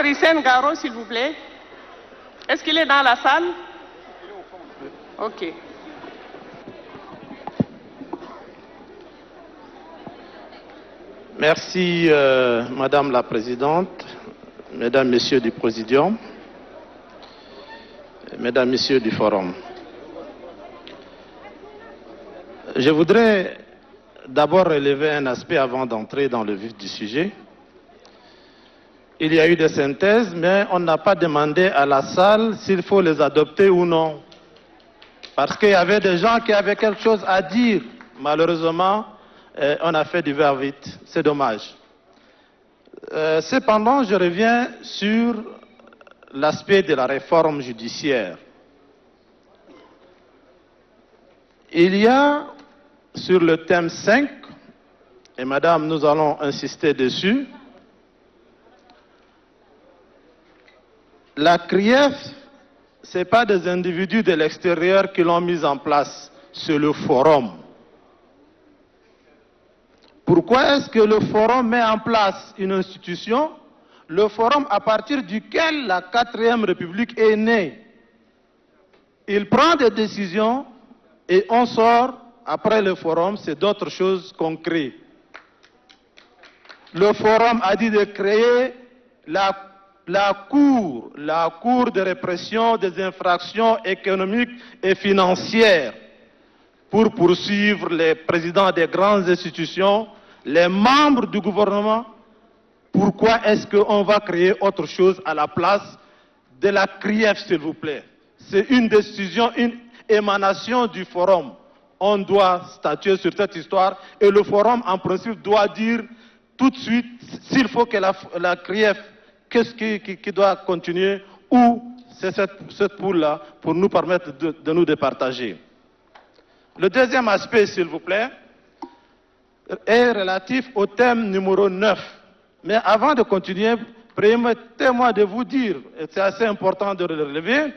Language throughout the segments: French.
Hissène Garo, s'il vous plaît. Est-ce qu'il est dans la salle? Ok. Merci, Madame la Présidente, Mesdames, Messieurs du Présidium, Mesdames, Messieurs du Forum. Je voudrais d'abord relever un aspect avant d'entrer dans le vif du sujet. Il y a eu des synthèses, mais on n'a pas demandé à la salle s'il faut les adopter ou non. Parce qu'il y avait des gens qui avaient quelque chose à dire. Malheureusement, on a fait du verre vite. C'est dommage. Cependant, je reviens sur l'aspect de la réforme judiciaire. Il y a sur le thème 5, et Madame, nous allons insister dessus, la CRIEF, ce n'est pas des individus de l'extérieur qui l'ont mise en place, c'est le forum. Pourquoi est-ce que le forum met en place une institution, le forum à partir duquel la 4e République est née? Il prend des décisions et on sort, après le forum, c'est d'autres choses qu'on crée. Le forum a dit de créer la cour de répression des infractions économiques et financières pour poursuivre les présidents des grandes institutions, les membres du gouvernement. Pourquoi est-ce qu'on va créer autre chose à la place de la CRIEF, s'il vous plaît? C'est une décision, une émanation du forum. On doit statuer sur cette histoire et le forum, en principe, doit dire tout de suite s'il faut que la CRIEF, qu'est-ce qui doit continuer ou c'est cette poule-là pour nous permettre de nous départager. Le deuxième aspect, s'il vous plaît, est relatif au thème numéro 9. Mais avant de continuer, permettez-moi de vous dire, et c'est assez important de le relever,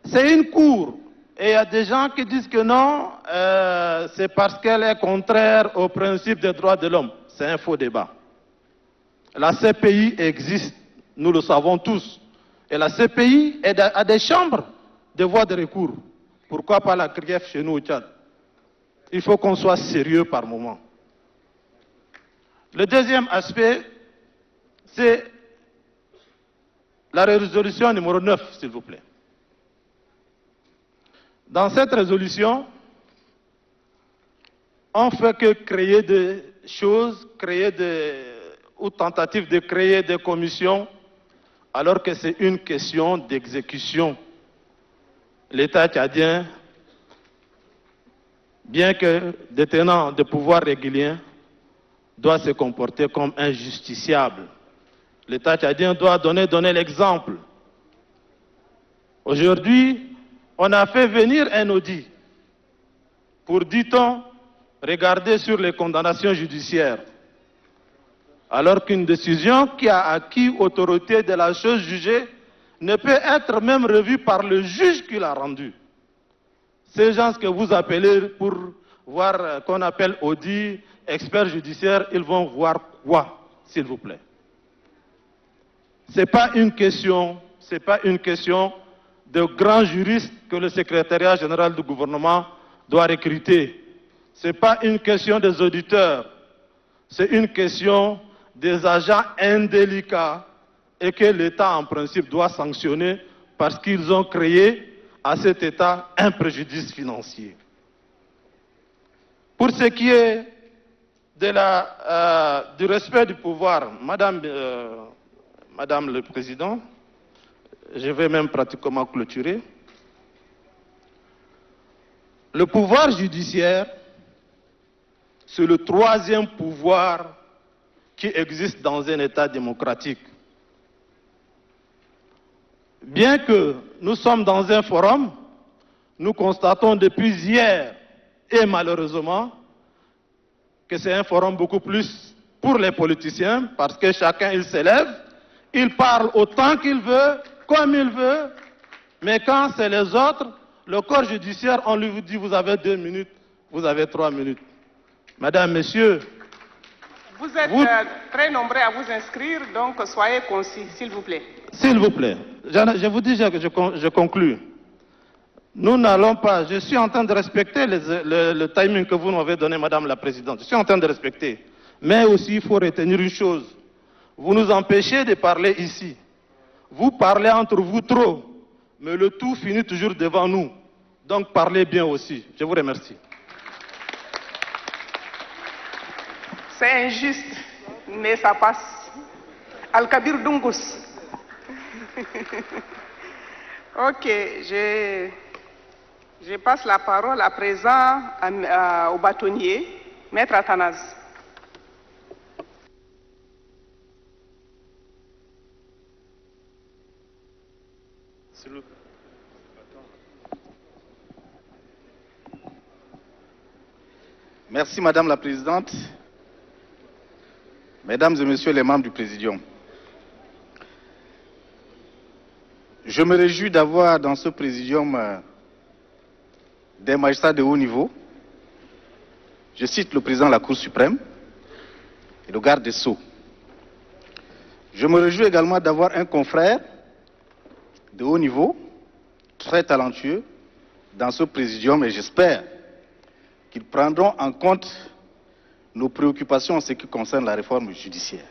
c'est une cour. Et il y a des gens qui disent que non, c'est parce qu'elle est contraire au principe des droits de l'homme. C'est un faux débat. La CPI existe, nous le savons tous. Et la CPI a des chambres de voie de recours. Pourquoi pas la CRIEF chez nous au Tchad? Il faut qu'on soit sérieux par moment. Le deuxième aspect, c'est la résolution numéro 9, s'il vous plaît. Dans cette résolution, on fait que créer des choses, ou tentative de créer des commissions, alors que c'est une question d'exécution. L'État tchadien, bien que détenant de pouvoirs réguliers, doit se comporter comme un justiciable. L'État tchadien doit donner l'exemple. Aujourd'hui, on a fait venir un audit pour, dit-on, regarder sur les condamnations judiciaires. Alors qu'une décision qui a acquis autorité de la chose jugée ne peut être même revue par le juge qui l'a rendue. Ces gens que vous appelez pour voir, qu'on appelle audit, experts judiciaires, ils vont voir quoi, s'il vous plaît? Ce n'est pas une question de grands juristes que le secrétariat général du gouvernement doit recruter. Ce n'est pas une question des auditeurs, c'est une question des agents indélicats et que l'État, en principe, doit sanctionner parce qu'ils ont créé à cet État un préjudice financier. Pour ce qui est de du respect du pouvoir, Madame le Président, je vais même pratiquement clôturer. Le pouvoir judiciaire, c'est le troisième pouvoir qui existe dans un État démocratique. Bien que nous sommes dans un forum, nous constatons depuis hier, et malheureusement, que c'est un forum beaucoup plus pour les politiciens, parce que chacun, il s'élève, il parle autant qu'il veut, comme il veut, mais quand c'est les autres, le corps judiciaire, on lui dit, vous avez 2 minutes, vous avez 3 minutes. Madame, Messieurs, Vous êtes très nombreux à vous inscrire, donc soyez concis, s'il vous plaît. S'il vous plaît, je vous dis que je conclue. Nous n'allons pas, je suis en train de respecter le timing que vous m'avez donné, Madame la Présidente. Je suis en train de respecter. Mais aussi, il faut retenir une chose. Vous nous empêchez de parler ici. Vous parlez entre vous trop, mais le tout finit toujours devant nous. Donc parlez bien aussi. Je vous remercie. C'est injuste, mais ça passe. Al-Kabir Dungus. Ok, je passe la parole à présent au bâtonnier, Maître Athanase. Merci Madame la Présidente, Mesdames et Messieurs les membres du Présidium. Je me réjouis d'avoir dans ce Présidium des magistrats de haut niveau. Je cite le président de la Cour suprême et le garde des Sceaux. Je me réjouis également d'avoir un confrère de haut niveau, très talentueux, dans ce Présidium et j'espère qu'ils prendront en compte nos préoccupations en ce qui concerne la réforme judiciaire.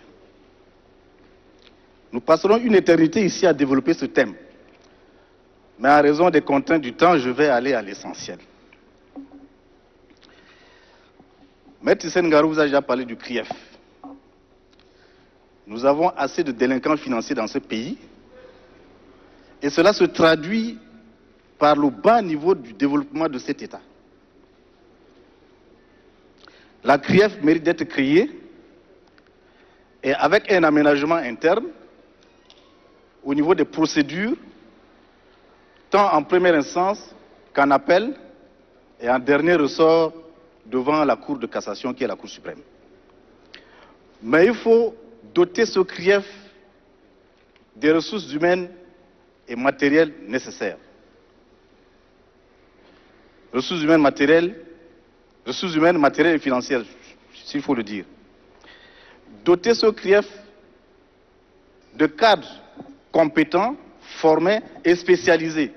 Nous passerons une éternité ici à développer ce thème. Mais en raison des contraintes du temps, je vais aller à l'essentiel. Maître Hissène Garou vous a déjà parlé du CRIEF. Nous avons assez de délinquants financiers dans ce pays et cela se traduit par le bas niveau du développement de cet État. La CRIEF mérite d'être créée et avec un aménagement interne au niveau des procédures, tant en première instance qu'en appel et en dernier ressort devant la Cour de cassation qui est la Cour suprême. Mais il faut doter ce CRIEF des ressources humaines et matérielles nécessaires. Ressources humaines, matérielles et financières, s'il faut le dire. Doter ce CRIEF de cadres compétents, formés et spécialisés.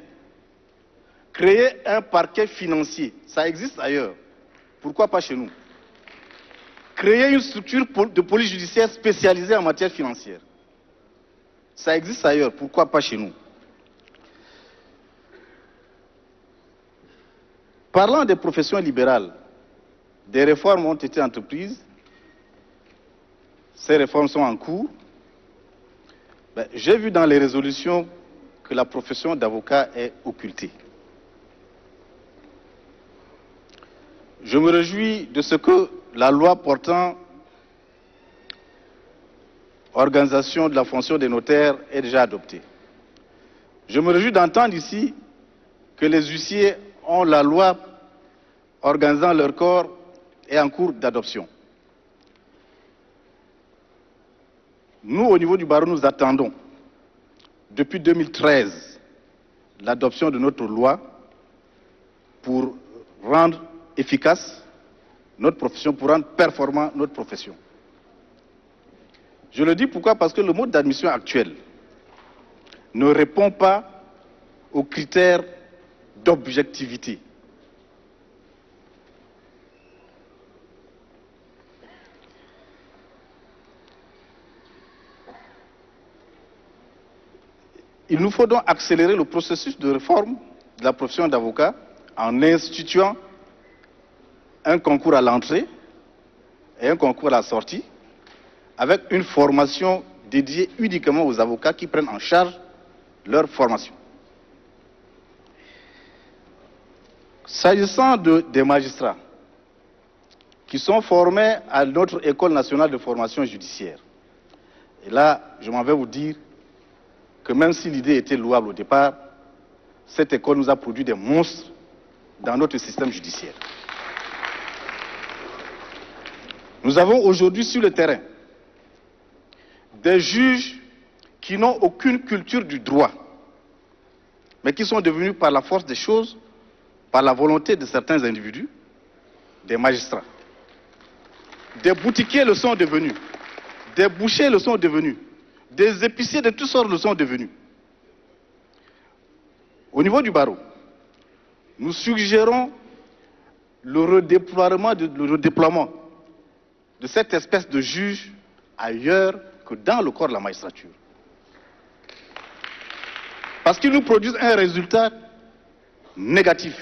Créer un parquet financier, ça existe ailleurs. Pourquoi pas chez nous? Créer une structure de police judiciaire spécialisée en matière financière. Ça existe ailleurs, pourquoi pas chez nous? Parlant des professions libérales, des réformes ont été entreprises. Ces réformes sont en cours. J'ai vu dans les résolutions que la profession d'avocat est occultée. Je me réjouis de ce que la loi portant organisation de la fonction des notaires est déjà adoptée. Je me réjouis d'entendre ici que les huissiers ont la loi organisant leur corps est en cours d'adoption. Nous, au niveau du barreau, nous attendons depuis 2013 l'adoption de notre loi pour rendre efficace notre profession, pour rendre performant notre profession. Je le dis pourquoi? Parce que le mode d'admission actuel ne répond pas aux critères d'objectivité. Il nous faut donc accélérer le processus de réforme de la profession d'avocat en instituant un concours à l'entrée et un concours à la sortie avec une formation dédiée uniquement aux avocats qui prennent en charge leur formation. S'agissant des magistrats qui sont formés à notre École nationale de formation judiciaire, et là, je m'en vais vous dire que même si l'idée était louable au départ, cette école nous a produit des monstres dans notre système judiciaire. Nous avons aujourd'hui sur le terrain des juges qui n'ont aucune culture du droit, mais qui sont devenus par la force des choses, par la volonté de certains individus, des magistrats. Des boutiquiers le sont devenus. Des bouchers le sont devenus. Des épiciers de toutes sortes le sont devenus. Au niveau du barreau, nous suggérons le redéploiement de cette espèce de juge ailleurs que dans le corps de la magistrature. Parce qu'ils nous produisent un résultat négatif.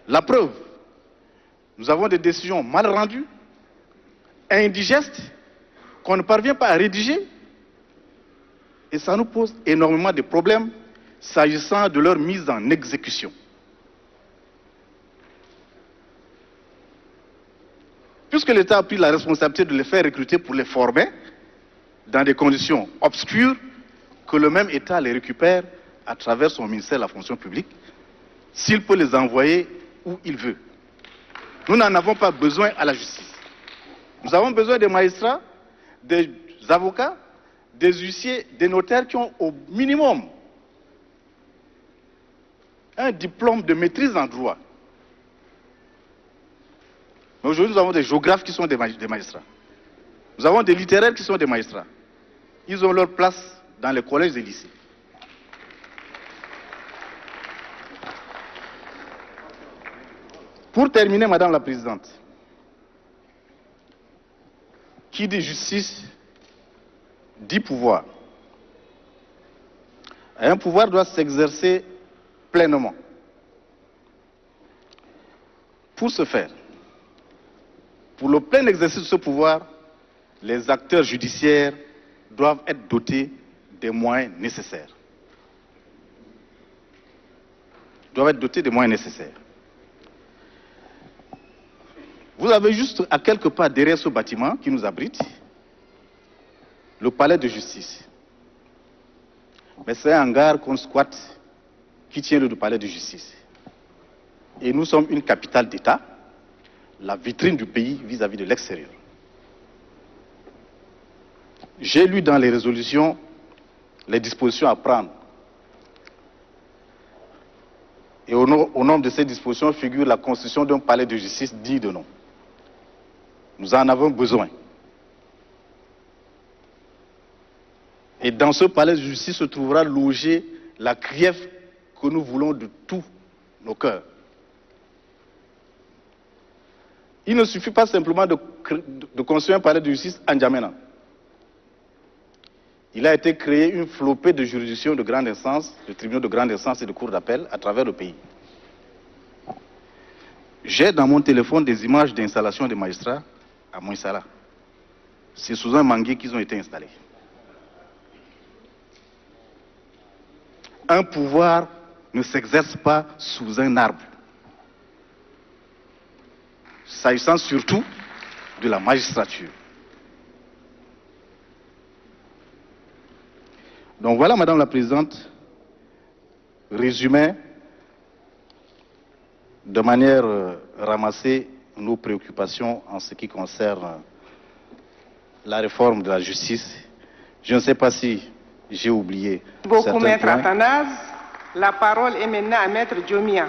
La preuve, nous avons des décisions mal rendues, indigestes, qu'on ne parvient pas à rédiger, et ça nous pose énormément de problèmes s'agissant de leur mise en exécution. Puisque l'État a pris la responsabilité de les faire recruter pour les former dans des conditions obscures, que le même État les récupère à travers son ministère de la fonction publique, s'il peut les envoyer où il veut. Nous n'en avons pas besoin à la justice. Nous avons besoin des magistrats, des avocats, des huissiers, des notaires qui ont au minimum un diplôme de maîtrise en droit. Mais aujourd'hui, nous avons des géographes qui sont des magistrats. Nous avons des littéraires qui sont des magistrats. Ils ont leur place dans les collèges et lycées. Pour terminer, Madame la Présidente, qui dit justice dit pouvoir. Et un pouvoir doit s'exercer pleinement. Pour ce faire, pour le plein exercice de ce pouvoir, les acteurs judiciaires doivent être dotés des moyens nécessaires. Doivent être dotés des moyens nécessaires. Vous avez juste à quelque part derrière ce bâtiment qui nous abrite le palais de justice. Mais c'est un hangar qu'on squatte qui tient le palais de justice. Et nous sommes une capitale d'État, la vitrine du pays vis-à-vis de l'extérieur. J'ai lu dans les résolutions les dispositions à prendre. Et au nombre de ces dispositions figure la construction d'un palais de justice digne de nom. Nous en avons besoin. Et dans ce palais de justice se trouvera logée la grieffe que nous voulons de tous nos cœurs. Il ne suffit pas simplement de construire un palais de justice en N'Djamena. Il a été créé une flopée de juridictions de grande instance, de tribunaux de grande instance et de cours d'appel à travers le pays. J'ai dans mon téléphone des images d'installation des magistrats à Moïsala. C'est sous un manguier qu'ils ont été installés. Un pouvoir ne s'exerce pas sous un arbre. S'agissant surtout de la magistrature. Donc voilà, Madame la Présidente, résumé de manière ramassée nos préoccupations en ce qui concerne la réforme de la justice. Je ne sais pas si j'ai oublié Beaucoup, Maître points. Athanase. La parole est maintenant à Maître Djomia.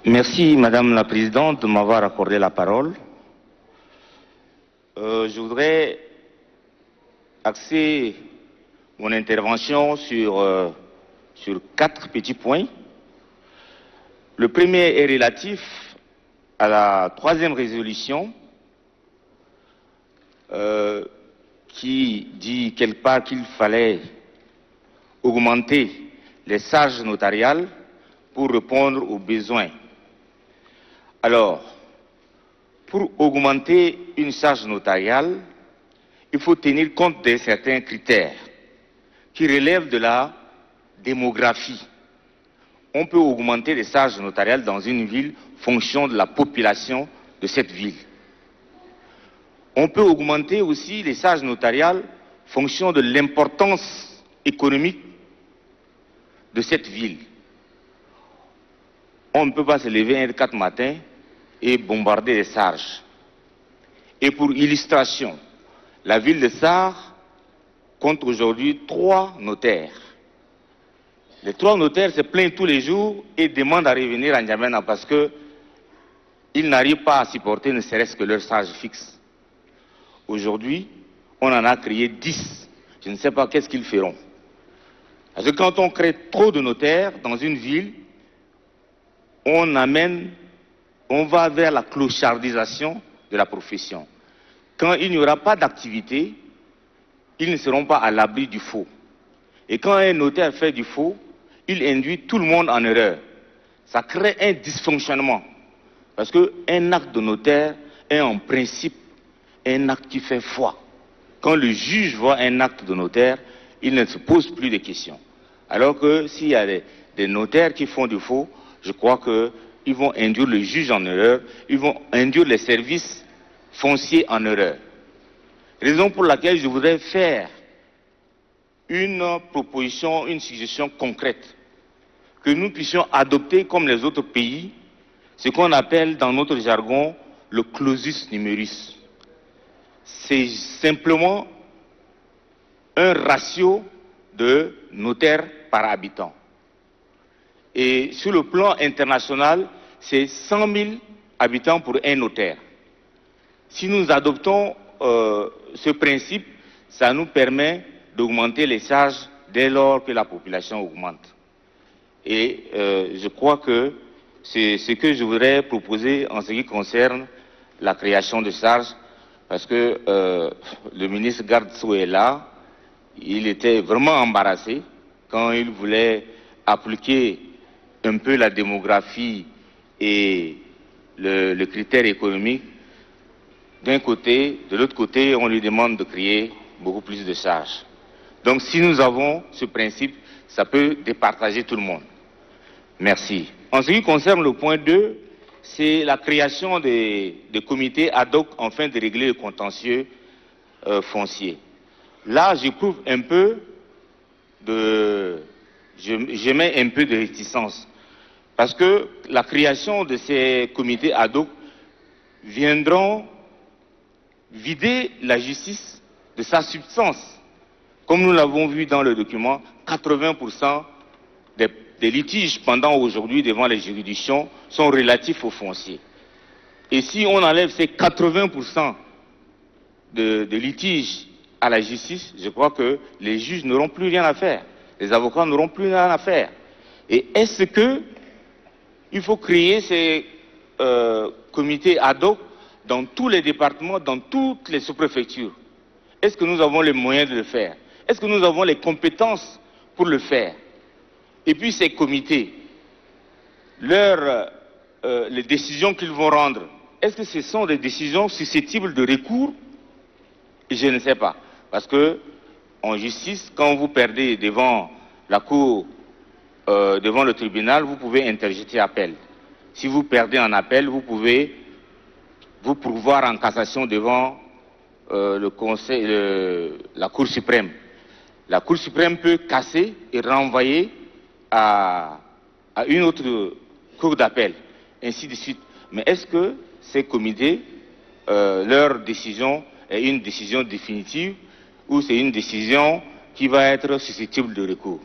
Merci, Madame la Présidente, de m'avoir accordé la parole. Je voudrais axer mon intervention sur 4 petits points. Le premier est relatif à la 3e résolution qui dit quelque part qu'il fallait augmenter les charges notariales pour répondre aux besoins. Alors, pour augmenter une charge notariale, il faut tenir compte de certains critères qui relèvent de la démographie. On peut augmenter les charges notariales dans une ville en fonction de la population de cette ville. On peut augmenter aussi les charges notariales en fonction de l'importance économique de cette ville. On ne peut pas se lever un 4 matin et bombarder les charges. Et pour illustration, la ville de Sarre compte aujourd'hui 3 notaires. Les 3 notaires se plaignent tous les jours et demandent à revenir à N'Djamena parce qu'ils n'arrivent pas à supporter ne serait-ce que leur sage fixe. Aujourd'hui, on en a créé 10. Je ne sais pas qu'est-ce qu'ils feront. Parce que quand on crée trop de notaires dans une ville, on va vers la clochardisation de la profession. Quand il n'y aura pas d'activité, ils ne seront pas à l'abri du faux. Et quand un notaire fait du faux, il induit tout le monde en erreur. Ça crée un dysfonctionnement. Parce qu'un acte de notaire est en principe un acte qui fait foi. Quand le juge voit un acte de notaire, il ne se pose plus de questions. Alors que s'il y a des notaires qui font du faux, je crois qu'ils vont induire le juge en erreur, ils vont induire les services fonciers en erreur. Raison pour laquelle je voudrais faire une proposition, une suggestion concrète, que nous puissions adopter comme les autres pays, ce qu'on appelle dans notre jargon le clausus numerus. C'est simplement un ratio de notaires par habitant. Et sur le plan international, c'est 100 000 habitants pour un notaire. Si nous adoptons ce principe, ça nous permet d'augmenter les charges dès lors que la population augmente. Et je crois que c'est ce que je voudrais proposer en ce qui concerne la création de charges, parce que le ministre Gardsou est là, il était vraiment embarrassé quand il voulait appliquer un peu la démographie et le critère économique. D'un côté, de l'autre côté, on lui demande de créer beaucoup plus de charges. Donc si nous avons ce principe, ça peut départager tout le monde. Merci. En ce qui concerne le point 2, c'est la création des comités ad hoc afin de régler le contentieux foncier. Là, j'éprouve un peu je mets un peu de réticence. Parce que la création de ces comités ad hoc viendront vider la justice de sa substance. Comme nous l'avons vu dans le document, 80% des litiges pendant aujourd'hui devant les juridictions sont relatifs aux fonciers. Et si on enlève ces 80% de litiges à la justice, je crois que les juges n'auront plus rien à faire. Les avocats n'auront plus rien à faire. Et est-ce que il faut créer ces comités ad hoc dans tous les départements, dans toutes les sous-préfectures? Est-ce que nous avons les moyens de le faire? Est-ce que nous avons les compétences pour le faire? Et puis ces comités, les décisions qu'ils vont rendre, est-ce que ce sont des décisions susceptibles de recours? Je ne sais pas. Parce que en justice, quand vous perdez devant la cour, devant le tribunal, vous pouvez interjeter appel. Si vous perdez en appel, vous pouvez vous pourvoir en cassation devant le conseil, la Cour suprême. La Cour suprême peut casser et renvoyer à une autre cour d'appel, ainsi de suite. Mais est-ce que ces comités, leur décision est une décision définitive ou c'est une décision qui va être susceptible de recours?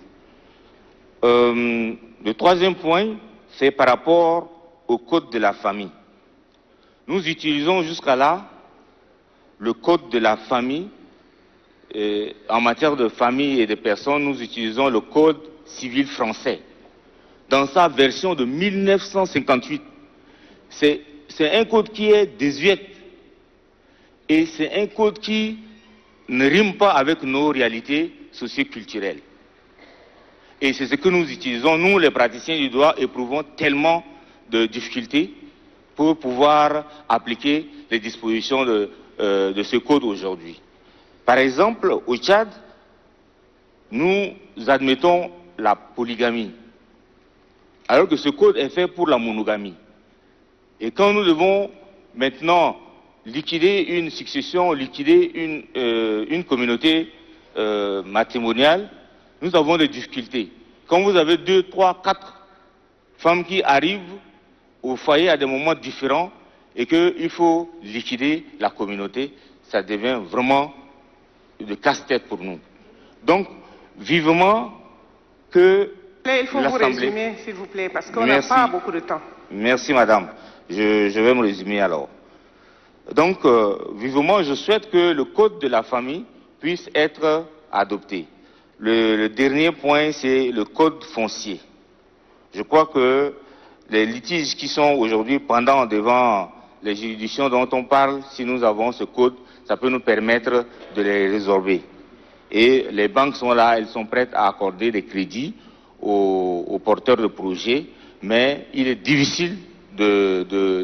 Le troisième point, c'est par rapport au code de la famille. Nous utilisons jusqu'à là le code de la famille. En matière de famille et de personnes, nous utilisons le code civil français. Dans sa version de 1958, c'est un code qui est désuet. Et c'est un code qui ne rime pas avec nos réalités socioculturelles. Et c'est ce que nous utilisons. Nous, les praticiens du droit, éprouvons tellement de difficultés pour pouvoir appliquer les dispositions de ce code aujourd'hui. Par exemple, au Tchad, nous admettons la polygamie, alors que ce code est fait pour la monogamie. Et quand nous devons maintenant liquider une succession, liquider une communauté matrimoniale, nous avons des difficultés. Quand vous avez 2, 3, 4 femmes qui arrivent au foyer à des moments différents et qu'il faut liquider la communauté, ça devient vraiment de casse-tête pour nous. Donc, vivement que Il faut vous l'Assemblée... résumer, s'il vous plaît, parce qu'on n'a pas beaucoup de temps. Merci, madame. Je vais me résumer alors. Donc, vivement, je souhaite que le code de la famille puisse être adopté. Le dernier point, c'est le code foncier. Je crois que les litiges qui sont aujourd'hui pendant devant les juridictions dont on parle, si nous avons ce code, ça peut nous permettre de les résorber. Et les banques sont là, elles sont prêtes à accorder des crédits aux porteurs de projets, mais il est difficile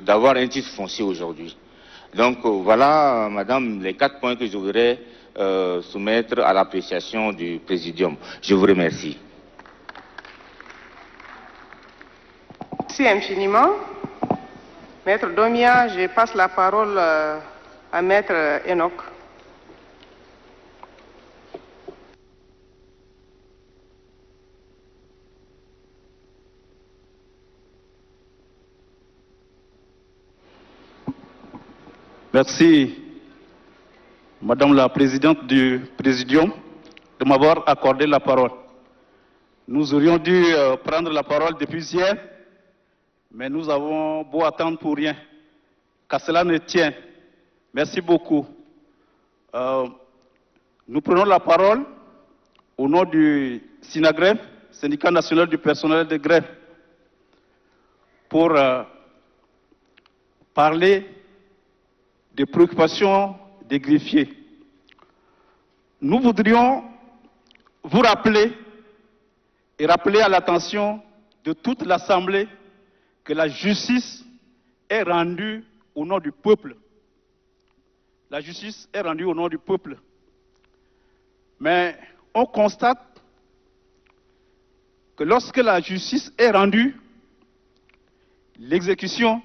d'avoir un titre foncier aujourd'hui. Donc voilà, madame, les 4 points que je voudrais soumettre à l'appréciation du Présidium. Je vous remercie. Merci infiniment. Maître Domia, je passe la parole à Maître Enoch. Merci, Madame la Présidente du Présidium, de m'avoir accordé la parole. Nous aurions dû prendre la parole depuis hier, mais nous avons beau attendre pour rien. Qu'à cela ne tient. Merci beaucoup. Nous prenons la parole au nom du SINAGREF, Syndicat national du personnel de greffe, pour parler des préoccupations des greffiers. Nous voudrions vous rappeler et rappeler à l'attention de toute l'Assemblée que la justice est rendue au nom du peuple. La justice est rendue au nom du peuple. Mais on constate que lorsque la justice est rendue, l'exécution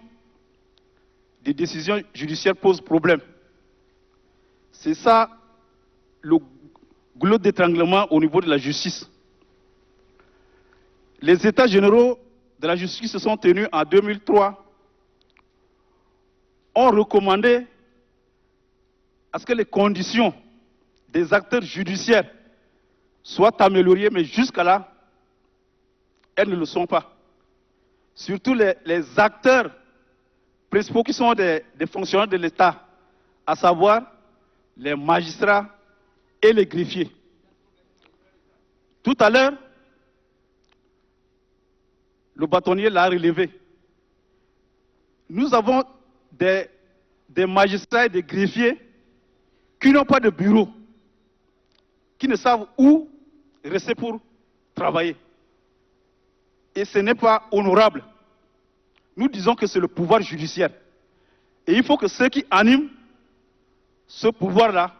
des décisions judiciaires pose problème. C'est ça le goulot d'étranglement au niveau de la justice. Les États généraux de la justice se sont tenus en 2003, ont recommandé à ce que les conditions des acteurs judiciaires soient améliorées, mais jusqu'à là, elles ne le sont pas. Surtout les acteurs principaux qui sont des fonctionnaires de l'État, à savoir les magistrats et les greffiers. Tout à l'heure, le bâtonnier l'a relevé. Nous avons des magistrats et des greffiers qui n'ont pas de bureau, qui ne savent où rester pour travailler. Et ce n'est pas honorable. Nous disons que c'est le pouvoir judiciaire. Et il faut que ceux qui animent ce pouvoir-là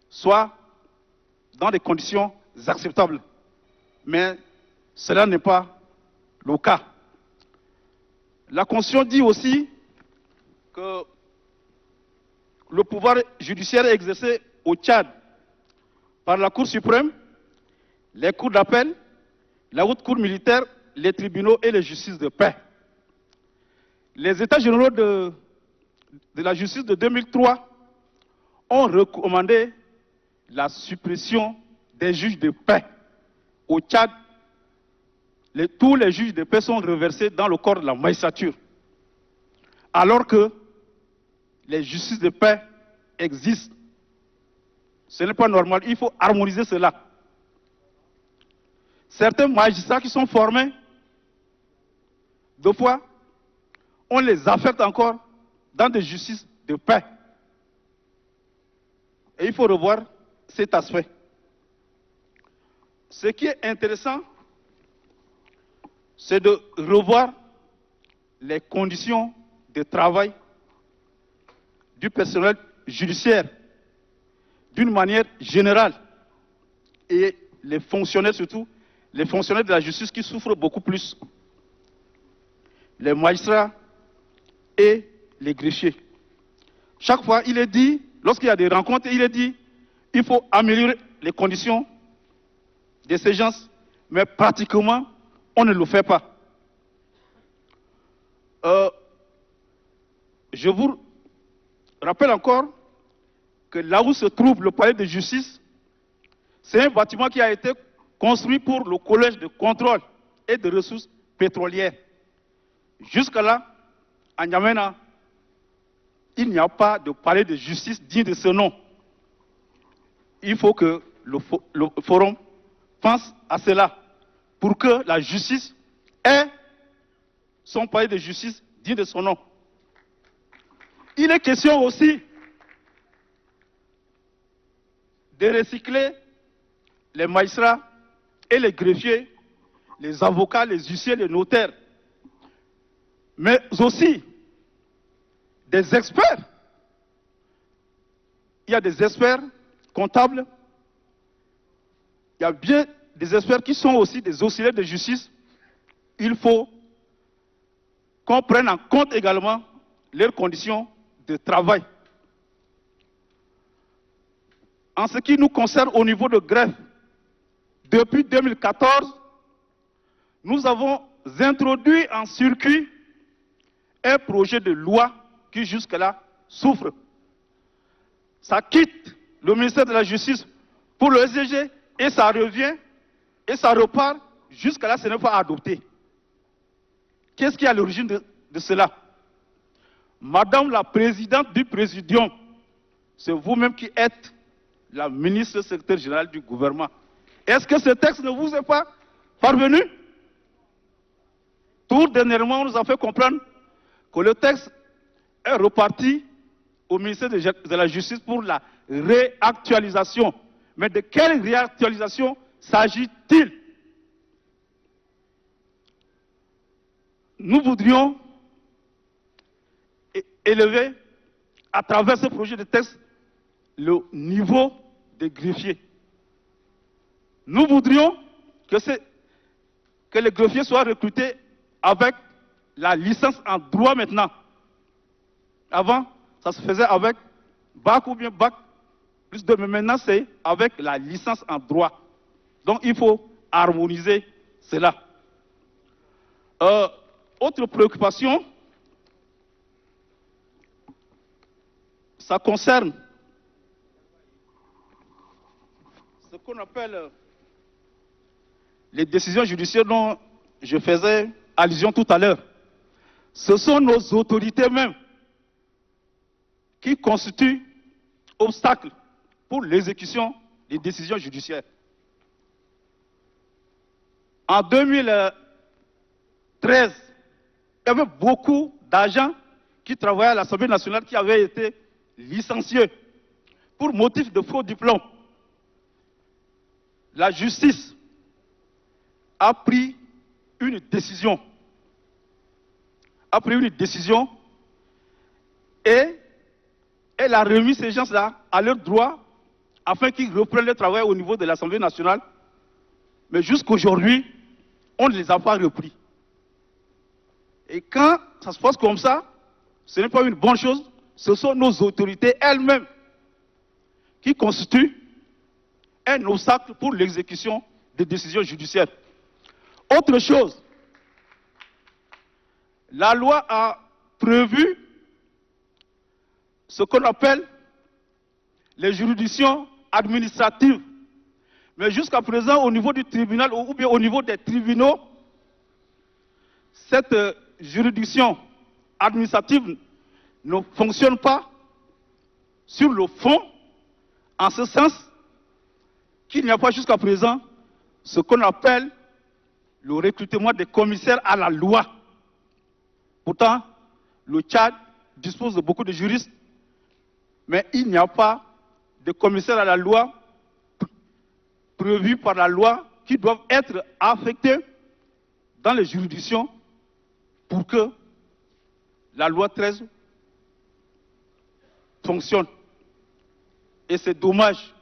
soient dans des conditions acceptables. Mais cela n'est pas le cas. La Constitution dit aussi que le pouvoir judiciaire est exercé au Tchad par la Cour suprême, les cours d'appel, la haute cour militaire, les tribunaux et les justices de paix. Les États généraux de la justice de 2003 ont recommandé la suppression des juges de paix. Au Tchad, tous les juges de paix sont reversés dans le corps de la magistrature. Alors que les justices de paix existent. Ce n'est pas normal, il faut harmoniser cela. Certains magistrats qui sont formés, deux fois, on les affecte encore dans des justices de paix. Et il faut revoir cet aspect. Ce qui est intéressant, c'est de revoir les conditions de travail du personnel judiciaire d'une manière générale. Et les fonctionnaires surtout, les fonctionnaires de la justice qui souffrent beaucoup plus. Les magistrats et les greffiers. Chaque fois, il est dit, lorsqu'il y a des rencontres, il est dit, il faut améliorer les conditions de ces gens, mais pratiquement, on ne le fait pas. je vous rappelle encore que là où se trouve le palais de justice, c'est un bâtiment qui a été construit pour le collège de contrôle et de ressources pétrolières. Jusque-là, à N'Djamena, il n'y a pas de palais de justice digne de ce nom. Il faut que le forum pense à cela pour que la justice ait son palais de justice digne de son nom. Il est question aussi de recycler les magistrats et les greffiers, les avocats, les huissiers, les notaires, mais aussi des experts. Il y a des experts comptables, il y a bien des experts qui sont aussi des auxiliaires de justice. Il faut qu'on prenne en compte également leurs conditions de travail. En ce qui nous concerne au niveau de greffe, depuis 2014, nous avons introduit en circuit un projet de loi qui jusque-là souffre. Ça quitte le ministère de la Justice pour le SDG et ça revient et ça repart. Jusque-là, ce n'est pas adopté. Qu'est-ce qui est à l'origine de cela? Madame la présidente du Présidium, c'est vous-même qui êtes la ministre secrétaire générale du gouvernement. Est-ce que ce texte ne vous est pas parvenu? Tout dernièrement, on nous a fait comprendre que le texte est reparti au ministère de la Justice pour la réactualisation. Mais de quelle réactualisation s'agit-il? Nous voudrions élever à travers ce projet de texte le niveau des greffiers. Nous voudrions que les greffiers soient recrutés avec la licence en droit maintenant. Avant, ça se faisait avec bac ou bien bac plus 2, mais maintenant c'est avec la licence en droit. Donc il faut harmoniser cela. Autre préoccupation, ça concerne ce qu'on appelle les décisions judiciaires dont je faisais allusion tout à l'heure. Ce sont nos autorités même qui constituent obstacle pour l'exécution des décisions judiciaires. En 2013, il y avait beaucoup d'agents qui travaillaient à l'Assemblée nationale qui avaient été licenciés pour motif de faux diplôme. La justice a pris une décision. Et elle a remis ces gens-là à leurs droits afin qu'ils reprennent le travail au niveau de l'Assemblée nationale. Mais jusqu'aujourd'hui, on ne les a pas repris. Et quand ça se passe comme ça, ce n'est pas une bonne chose. Ce sont nos autorités elles-mêmes qui constituent un obstacle pour l'exécution des décisions judiciaires. Autre chose, la loi a prévu ce qu'on appelle les juridictions administratives. Mais jusqu'à présent, au niveau du tribunal ou bien au niveau des tribunaux, cette juridiction administrative ne fonctionne pas sur le fond, en ce sens qu'il n'y a pas jusqu'à présent ce qu'on appelle le recrutement des commissaires à la loi. Pourtant, le Tchad dispose de beaucoup de juristes, mais il n'y a pas de commissaires à la loi prévus par la loi qui doivent être affectés dans les juridictions pour que la loi 13 fonctionne. Et c'est dommage.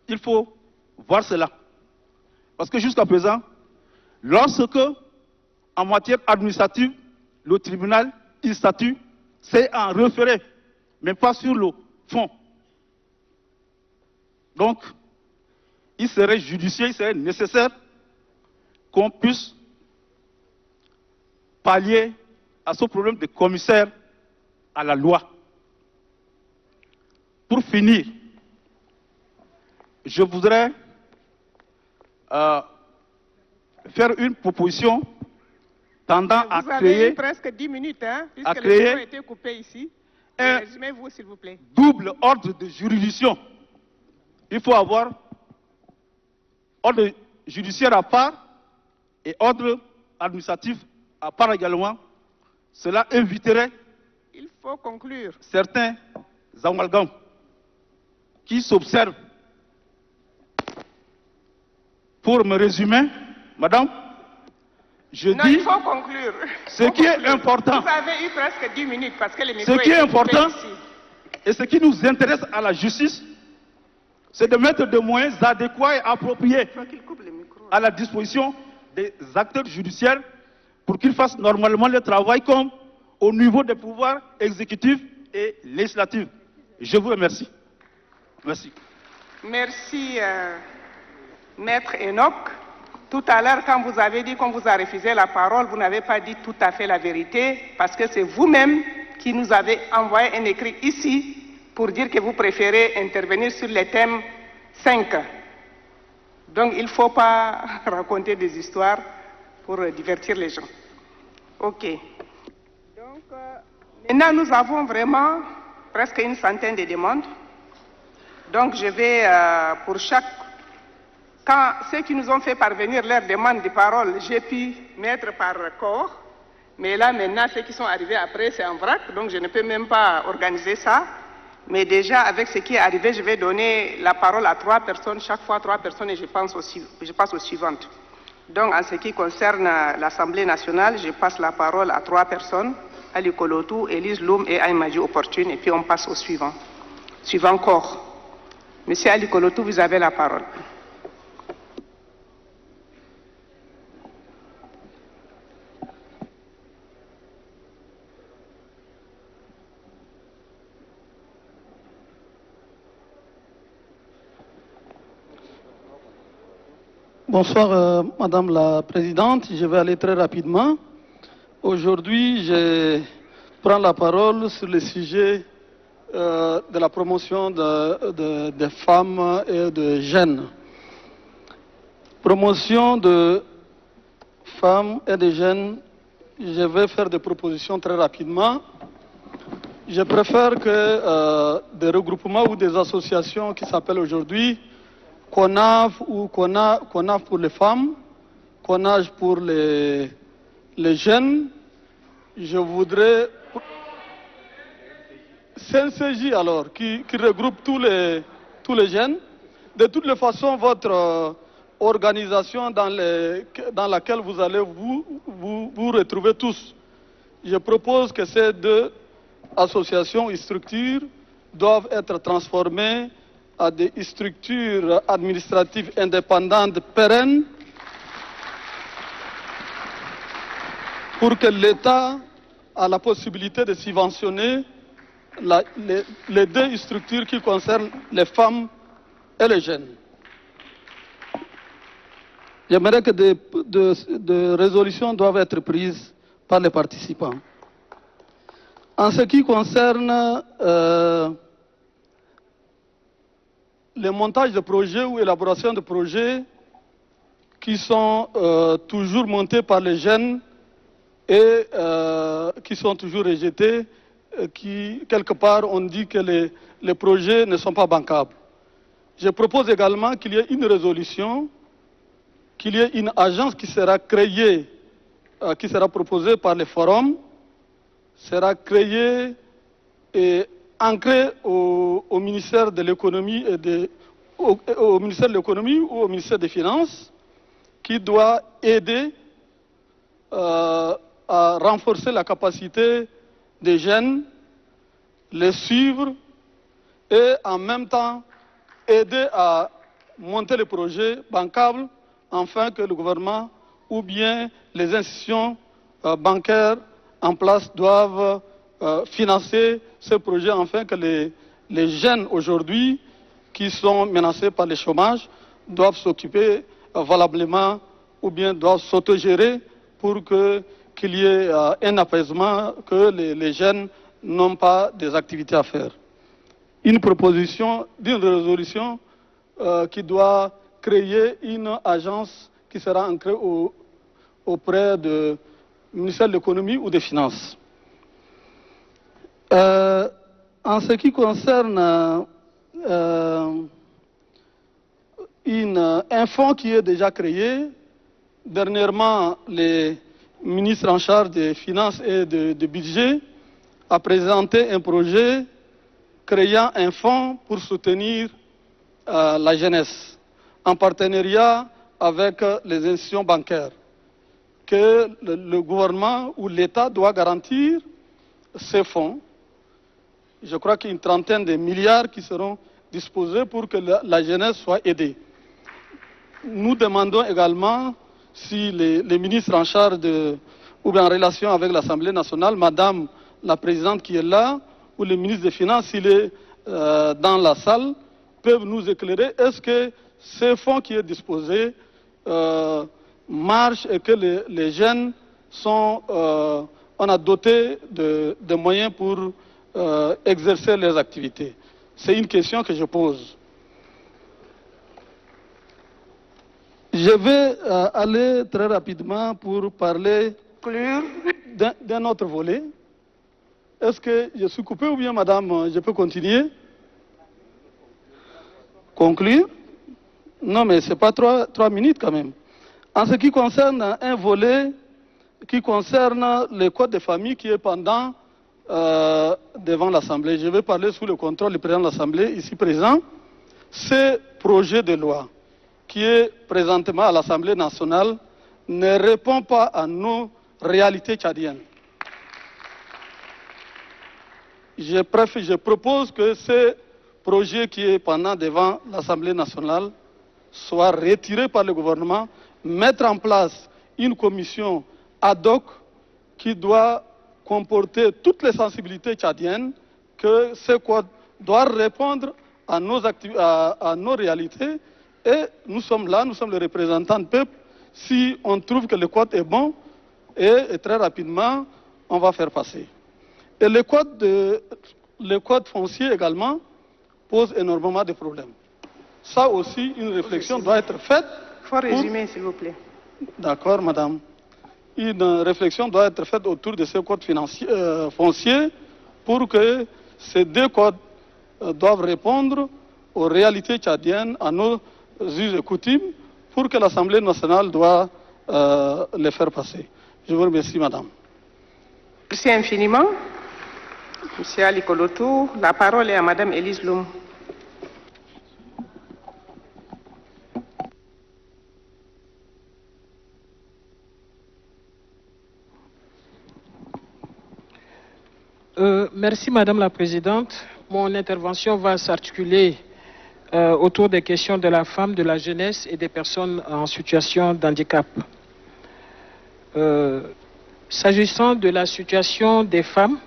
Il faut voir cela. Parce que jusqu'à présent, lorsque, en matière administrative, le tribunal, il statue, c'est en référé, mais pas sur le fond. Donc, il serait judicieux, il serait nécessaire qu'on puisse pallier à ce problème de commissaires à la loi. Pour finir, je voudrais faire une proposition tendant à Vous avez créer eu presque 10 minutes, hein, à puisque le créer micro a été coupé ici. un Résumez-vous, s'il vous plaît. double ordre de juridiction. Il faut avoir ordre judiciaire à part et ordre administratif à part également. Cela éviterait Il faut conclure. certains amalgames qui s'observent. Pour me résumer, madame, je Non, dis il faut conclure. ce qui est important. Vous avez eu presque 10 minutes parce que le micro Ce qui est été coupé important ici. et ce qui nous intéresse à la justice, c'est de mettre des moyens adéquats et appropriés Il faut qu'il coupe le micro. à la disposition des acteurs judiciaires pour qu'ils fassent normalement le travail comme au niveau des pouvoirs exécutifs et législatifs. Je vous remercie. Merci. Merci, Maître Enoch. Tout à l'heure, quand vous avez dit qu'on vous a refusé la parole, vous n'avez pas dit tout à fait la vérité, parce que c'est vous-même qui nous avez envoyé un écrit ici pour dire que vous préférez intervenir sur les thèmes 5. Donc, il ne faut pas raconter des histoires pour divertir les gens. OK. Donc, maintenant, nous avons vraiment presque une centaine de demandes. Donc, je vais, pour chaque... Quand ceux qui nous ont fait parvenir leur demande de parole, j'ai pu mettre par corps. Mais là, maintenant, ceux qui sont arrivés après, c'est en vrac. Donc, je ne peux même pas organiser ça. Mais déjà, avec ce qui est arrivé, je vais donner la parole à 3 personnes, chaque fois 3 personnes, et je passe aux suivantes. Donc, en ce qui concerne l'Assemblée nationale, je passe la parole à 3 personnes, Ali Kolotou, Élise Loum et Aïmadji Opportune, et puis on passe au suivant. Suivant corps. Monsieur Ali Kolotou, vous avez la parole. Bonsoir, Madame la Présidente. Je vais aller très rapidement. Aujourd'hui, je prends la parole sur le sujet de la promotion des femmes et de jeunes. Promotion de femmes et de jeunes, je vais faire des propositions très rapidement. Je préfère que des regroupements ou des associations qui s'appellent aujourd'hui CONAF ou CONAF pour les femmes, CONAGE pour les jeunes. Je voudrais CNCJ alors, qui regroupe tous les jeunes. De toutes les façons, votre organisation dans laquelle vous allez vous retrouver tous. Je propose que ces 2 associations et structures doivent être transformées à des structures administratives indépendantes pérennes pour que l'État ait la possibilité de subventionner les 2 structures qui concernent les femmes et les jeunes. J'aimerais que des résolutions doivent être prises par les participants. En ce qui concerne les montages de projets ou élaboration de projets qui sont toujours montés par les jeunes et qui sont toujours rejetés, qui quelque part on dit que les projets ne sont pas bancables. Je propose également qu'il y ait une résolution, qu'il y ait une agence qui sera créée, qui sera proposée par les forums, sera créée et ancré au ministère de l'économie et au ministère de l'économie ou au ministère des Finances, qui doit aider à renforcer la capacité des jeunes, les suivre et en même temps aider à monter les projets bancables afin que le gouvernement ou bien les institutions bancaires en place doivent financer ce projet afin que les jeunes aujourd'hui qui sont menacés par le chômage doivent s'occuper valablement ou bien doivent s'autogérer pour qu'il y ait un apaisement, que les jeunes n'ont pas des activités à faire. Une proposition d'une résolution qui doit créer une agence qui sera ancrée auprès du ministère de l'économie ou des finances. En ce qui concerne un fonds qui est déjà créé, dernièrement, les ministres en charge des finances et du budget a présenté un projet créant un fonds pour soutenir la jeunesse, en partenariat avec les institutions bancaires, que le gouvernement ou l'État doit garantir ces fonds. Je crois qu'il y a une trentaine de milliards qui seront disposés pour que la jeunesse soit aidée. Nous demandons également si les ministres en charge ou bien en relation avec l'Assemblée nationale, Madame la Présidente qui est là, ou le ministre des Finances, s'il est dans la salle, peuvent nous éclairer. Est-ce que ce fonds qui est disposé marche et que les jeunes on a doté de moyens pour exercer leurs activités? C'est une question que je pose. Je vais aller très rapidement pour parler d'un autre volet. Est-ce que je suis coupé ou bien, madame, je peux continuer? Conclure? Non, mais ce n'est pas 3 minutes quand même. En ce qui concerne un volet qui concerne le code de famille qui est pendant devant l'Assemblée, je vais parler sous le contrôle du président de l'Assemblée, ici présent. Ce projet de loi qui est présentement à l'Assemblée nationale ne répond pas à nos réalités tchadiennes. Je propose que ce projet qui est pendant devant l'Assemblée nationale soit retiré par le gouvernement, mettre en place une commission ad hoc qui doit comporter toutes les sensibilités tchadiennes, que ce code doit répondre à nos réalités. Et nous sommes là, nous sommes les représentants du peuple. Si on trouve que le code est bon, et très rapidement, on va faire passer. Et le code foncier également pose énormément de problèmes. Ça aussi, une réflexion doit être faite. Il faut résumer, s'il vous plaît. D'accord, madame. Une réflexion doit être faite autour de ce code foncier pour que ces deux codes doivent répondre aux réalités tchadiennes, à nos us et coutumes, pour que l'Assemblée nationale doit les faire passer. Je vous remercie, madame. Merci infiniment. Monsieur Ali Kolotou, la parole est à madame Élise Loum. Merci Madame la Présidente. Mon intervention va s'articuler autour des questions de la femme, de la jeunesse et des personnes en situation d'handicap. S'agissant de la situation des femmes,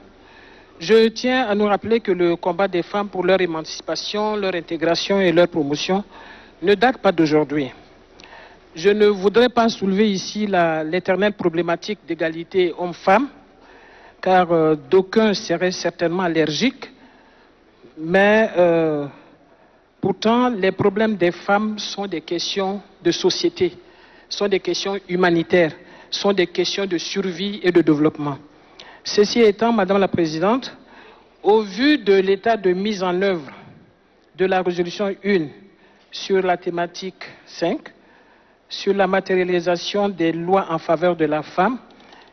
je tiens à nous rappeler que le combat des femmes pour leur émancipation, leur intégration et leur promotion ne date pas d'aujourd'hui. Je ne voudrais pas soulever ici l'éternelle problématique d'égalité homme-femme, car d'aucuns seraient certainement allergiques, mais pourtant les problèmes des femmes sont des questions de société, sont des questions humanitaires, sont des questions de survie et de développement. Ceci étant, Madame la Présidente, au vu de l'état de mise en œuvre de la résolution 1 sur la thématique 5, sur la matérialisation des lois en faveur de la femme,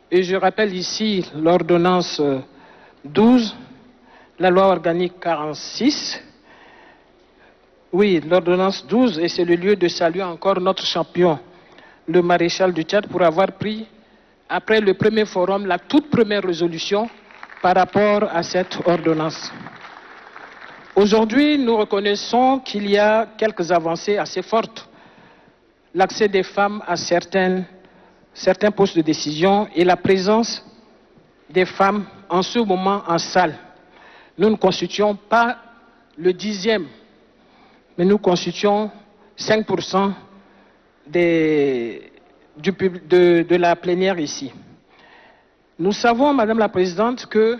et je rappelle ici l'ordonnance 12, la loi organique 46, oui, l'ordonnance 12, et c'est le lieu de saluer encore notre champion, le maréchal du Tchad, pour avoir pris, après le premier forum, la toute première résolution par rapport à cette ordonnance. Aujourd'hui, nous reconnaissons qu'il y a quelques avancées assez fortes. L'accès des femmes à certains postes de décision et la présence des femmes en ce moment en salle. Nous ne constituons pas le 10e, mais nous constituons 5% de la plénière ici. Nous savons, Madame la Présidente, qu'il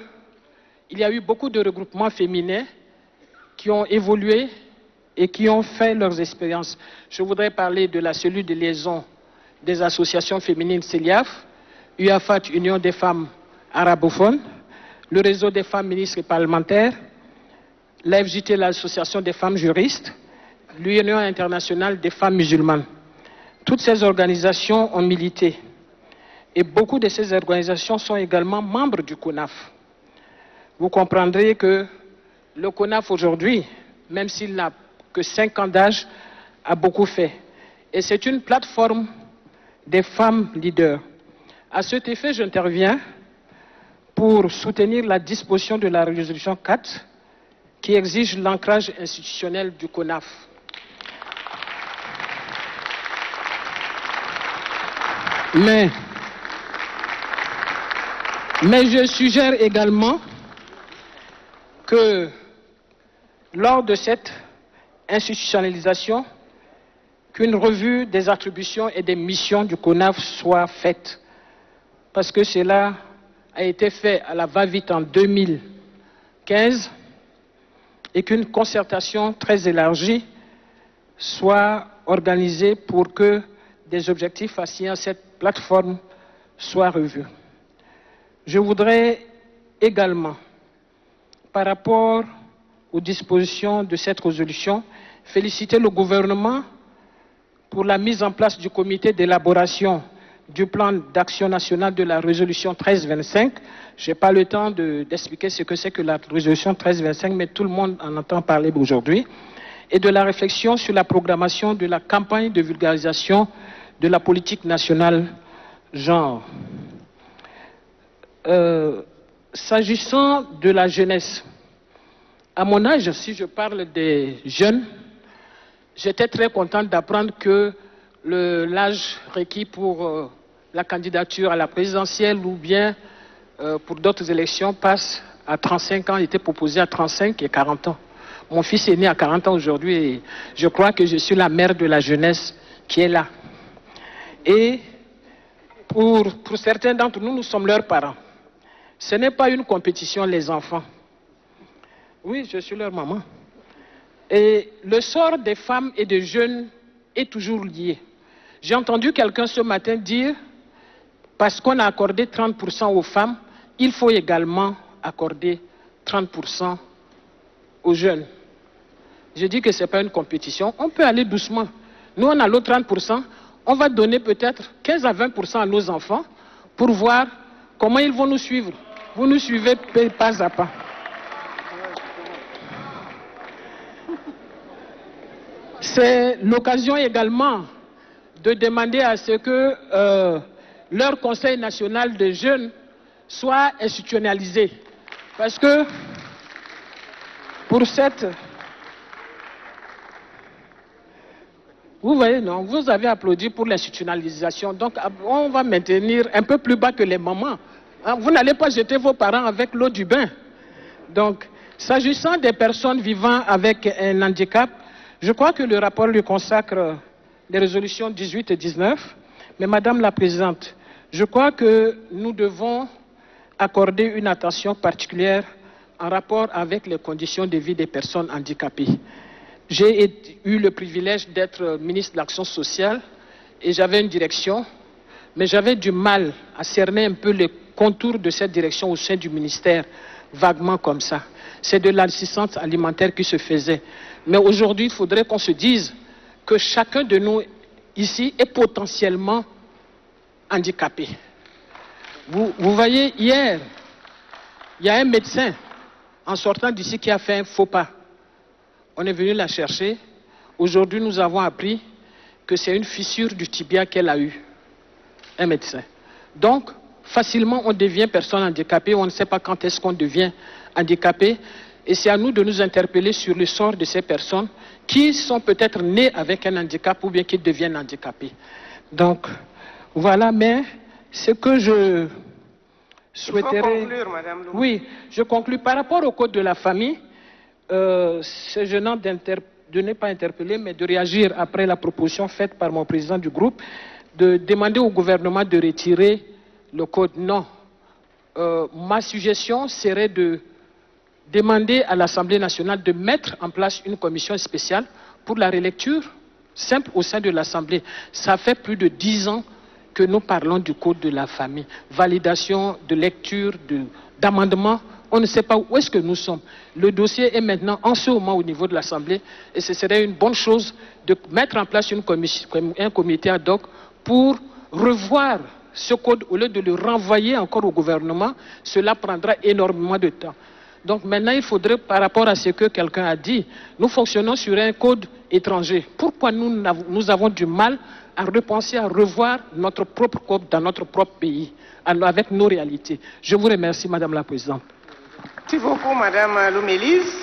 il y a eu beaucoup de regroupements féminins qui ont évolué et qui ont fait leurs expériences. Je voudrais parler de la cellule de liaison des associations féminines CELIAF, UAFAT, Union des femmes arabophones, le réseau des femmes ministres et parlementaires, l'AFJT, l'association des femmes juristes, l'Union internationale des femmes musulmanes. Toutes ces organisations ont milité. Et beaucoup de ces organisations sont également membres du CONAF. Vous comprendrez que le CONAF aujourd'hui, même s'il n'a que 5 ans d'âge, a beaucoup fait. Et c'est une plateforme des femmes leaders. À cet effet, j'interviens pour soutenir la disposition de la résolution 4 qui exige l'ancrage institutionnel du CONAF. Mais je suggère également que lors de cette institutionnalisation, qu'une revue des attributions et des missions du CONAF soit faite. Parce que cela a été fait à la va-vite en 2015 et qu'une concertation très élargie soit organisée pour que des objectifs assignés à cette plateforme soient revus. Je voudrais également, par rapport aux dispositions de cette résolution, féliciter le gouvernement pour la mise en place du comité d'élaboration du plan d'action national de la résolution 1325. Je n'ai pas le temps d'expliquer ce que c'est que la résolution 1325, mais tout le monde en entend parler aujourd'hui. Et de la réflexion sur la programmation de la campagne de vulgarisation de la politique nationale genre. S'agissant de la jeunesse, à mon âge, si je parle des jeunes, j'étais très contente d'apprendre que l'âge requis pour la candidature à la présidentielle ou bien pour d'autres élections passe à 35 ans, il était proposé à 35 et 40 ans. Mon fils est né à 40 ans aujourd'hui et je crois que je suis la mère de la jeunesse qui est là. Et pour certains d'entre nous, nous sommes leurs parents. Ce n'est pas une compétition, les enfants. Oui, je suis leur maman. Et le sort des femmes et des jeunes est toujours lié. J'ai entendu quelqu'un ce matin dire, parce qu'on a accordé 30% aux femmes, il faut également accorder 30% aux jeunes. Je dis que ce n'est pas une compétition, on peut aller doucement. Nous, on a l'autre 30%, on va donner peut-être 15 à 20% à nos enfants pour voir comment ils vont nous suivre. Vous nous suivez pas à pas. C'est l'occasion également de demander à ce que leur Conseil national des jeunes soit institutionnalisé. Parce que pour cette... Vous voyez, non, vous avez applaudi pour l'institutionnalisation. Donc, on va maintenir un peu plus bas que les mamans. Hein, vous n'allez pas jeter vos parents avec l'eau du bain. Donc, s'agissant des personnes vivant avec un handicap, je crois que le rapport lui consacre les résolutions 18 et 19. Mais Madame la Présidente, je crois que nous devons accorder une attention particulière en rapport avec les conditions de vie des personnes handicapées. J'ai eu le privilège d'être ministre de l'Action sociale et j'avais une direction, mais j'avais du mal à cerner un peu les contours de cette direction au sein du ministère, vaguement comme ça. C'est de l'assistance alimentaire qui se faisait. Mais aujourd'hui, il faudrait qu'on se dise que chacun de nous ici est potentiellement handicapé. Vous voyez, hier, il y a un médecin en sortant d'ici qui a fait un faux pas. On est venu la chercher. Aujourd'hui, nous avons appris que c'est une fissure du tibia qu'elle a eue. Un médecin. Donc, facilement, on devient personne handicapée. On ne sait pas quand est-ce qu'on devient handicapé. Et c'est à nous de nous interpeller sur le sort de ces personnes qui sont peut-être nées avec un handicap ou bien qui deviennent handicapées. Donc, voilà, mais ce que je souhaiterais... Il faut conclure, Madame Loum. Oui, je conclue. Par rapport au code de la famille, c'est gênant de ne pas interpeller, mais de réagir après la proposition faite par mon président du groupe, de demander au gouvernement de retirer le code. Non. Ma suggestion serait de demander à l'Assemblée nationale de mettre en place une commission spéciale pour la relecture simple au sein de l'Assemblée. Ça fait plus de 10 ans que nous parlons du Code de la famille. Validation de lecture, d'amendement, on ne sait pas où est-ce que nous sommes. Le dossier est maintenant en ce moment au niveau de l'Assemblée et ce serait une bonne chose de mettre en place un comité ad hoc pour revoir ce code au lieu de le renvoyer encore au gouvernement. Cela prendra énormément de temps. Donc maintenant, il faudrait, par rapport à ce que quelqu'un a dit, nous fonctionnons sur un code étranger. Pourquoi nous avons du mal à repenser, à revoir notre propre code dans notre propre pays, avec nos réalités? Je vous remercie, Madame la Présidente. Merci beaucoup, Madame Loumélise.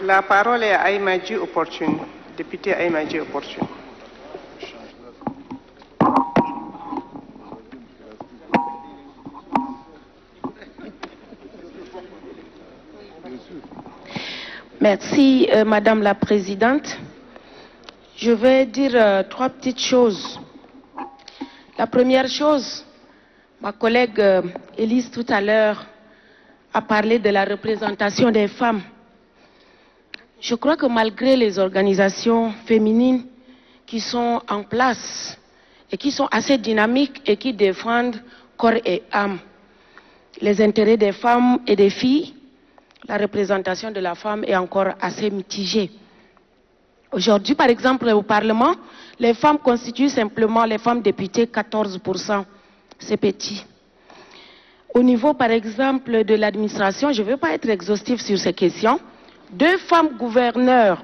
La parole est à Aïmadji Opportune, député Aïmadji Opportune. Merci, Madame la Présidente. Je vais dire 3 petites choses. La première chose, ma collègue Élise tout à l'heure a parlé de la représentation des femmes. Je crois que malgré les organisations féminines qui sont en place et qui sont assez dynamiques et qui défendent corps et âme les intérêts des femmes et des filles, la représentation de la femme est encore assez mitigée. Aujourd'hui, par exemple, au Parlement, les femmes constituent simplement, les femmes députées, 14%. C'est petit. Au niveau, par exemple, de l'administration, je ne veux pas être exhaustif sur ces questions, 2 femmes gouverneurs